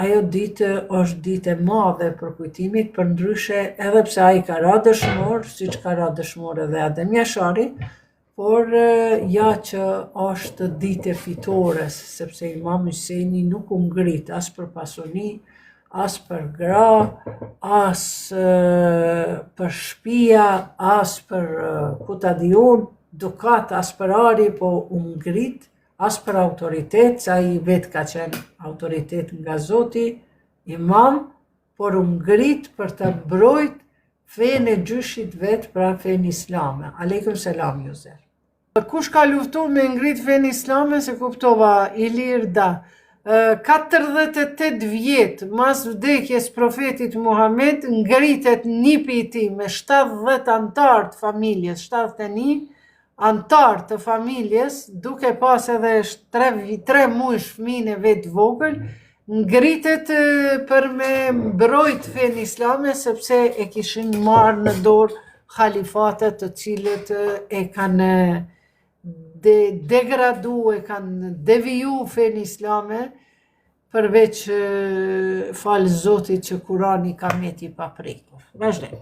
ajo ditë është ditë e madhe për kujtimit, për ndryshe edhe pse ai ka ra dëshmor, siç ka ra dëshmor edhe Adem Jashari, por ja që është ditë e fitores, sepse Imam Husseini nuk u ngrit as për pasuni, as për gra, as për shtëpia, as për ku ta di unë, dukat, as për ari, po u ngrit, as për autoritet, sa i vetë ka qenë autoritet nga Zoti, imam, por u ngrit për të mbrojt fenë e gjyshit vetë, pra fenë islame. Aleikum selam, Juzer. Kush ka luftu me ngrit fenë islame, se kuptova, Ilir da. 48 vjetë mas vdekjes profetit Muhammed, ngritet nipi i tij me 70 antar të familjes, 71 antar të familjes, duke pas edhe 3 muaj fëmijën e vet vogël, ngritet për me mbrojt fenë islame, sepse e kishin marrë në dorë khalifatet të cilët e kanë degradu, e kanë deviju fenë islame, përveç falë Zotit që Kurani ka meti pa prekur. Vazhdojmë.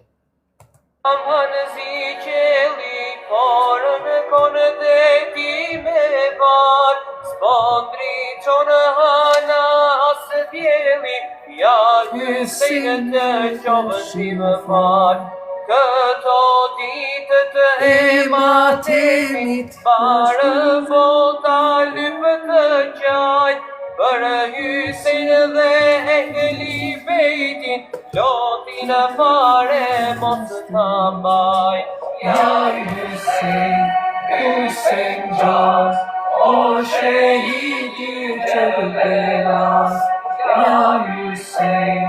Aman ziceli parën konë dhe ti me par, s'pandri qonë hana asë djeli, ja Hysejnë të qovën si më far. Këto ditët e matemit, parë vota lypë të gjaj, për Hysejnë dhe Ehli Bejtin, lotin e fare mos të mbaj. Ja Hysejn, Hysejn gjas, o shehidi Çerbelas. Ja Hysejn,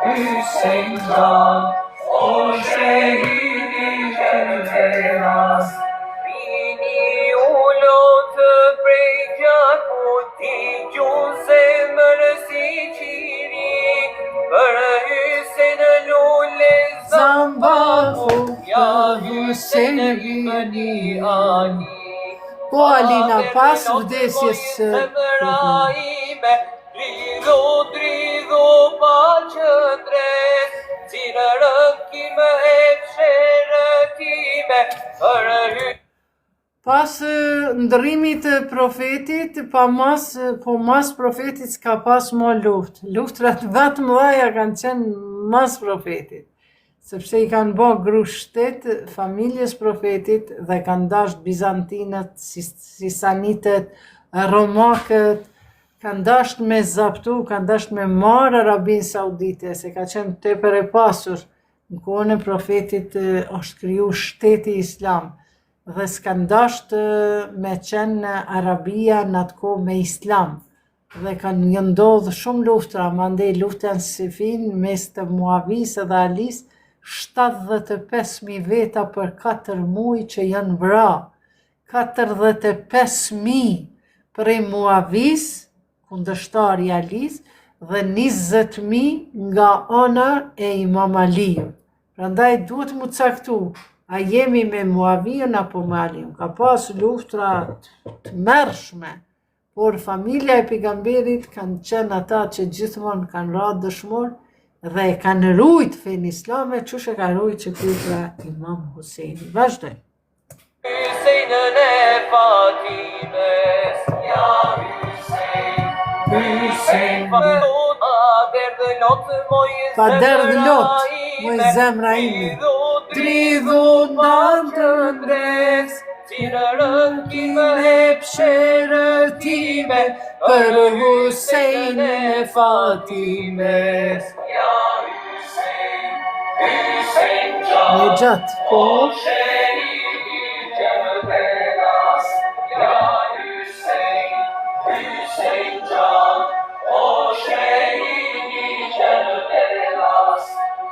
Hysejn gjas, o shehidi Çerbelas. Vini u lotë prej gjakut, ti gjuse mërë si qiri, për Hysejnë lule zambahu, ja Hysejnë ibni Ali. Po Alina, pas vdesjes time, dridhu pa qëndres, si në rënkime e psherëtime, për hy. Pas ndërimit të profetit, po mas profetit s'ka pas më luftë. Luftrat vetë mëdha kanë qenë mas profetit, sepse i kanë bë grushtetë familjes profetit dhe kanë dashur bizantinët, sisanitët, romakët, kanë dashur me zaptu, kanë dashur me marrë Arabinë Saudite, se ka qenë tepër e pasur. Në kohën e profetit është kriju shteti islam, dhe s'kan dasht me qenë Arabia në atë kohë me islam. Dhe kanë ndodhë shumë luftra, mandej luftën Sifin mes të Muavisë dhe Alis, 75.000 veta për 4 muaj që janë vra. 45.000 prej Muavis, kundështari Alis, dhe 20.000 nga ana e Imam Aliu. Prandaj duhet mu caktu, a jemi me Muavion apo me Aliun. Ka pas luftra të mërshme, por familja e pejgamberit kanë qenë ata që gjithmonë kanë ra dëshmor dhe kanë rujt fen islame, çush e ka rujt që pra Imam Huseini. Vazhdoj. Hüseyin'in e Fatimes, ya Hüseyin, Hüseyin, Pa derdh lot, moj zemra ime, dridhu në të ndres, si në rënkime e psherëtime, për Husejnin e Fatimes. Ya Hüseyin, Hüseyin can, Me gjatë, o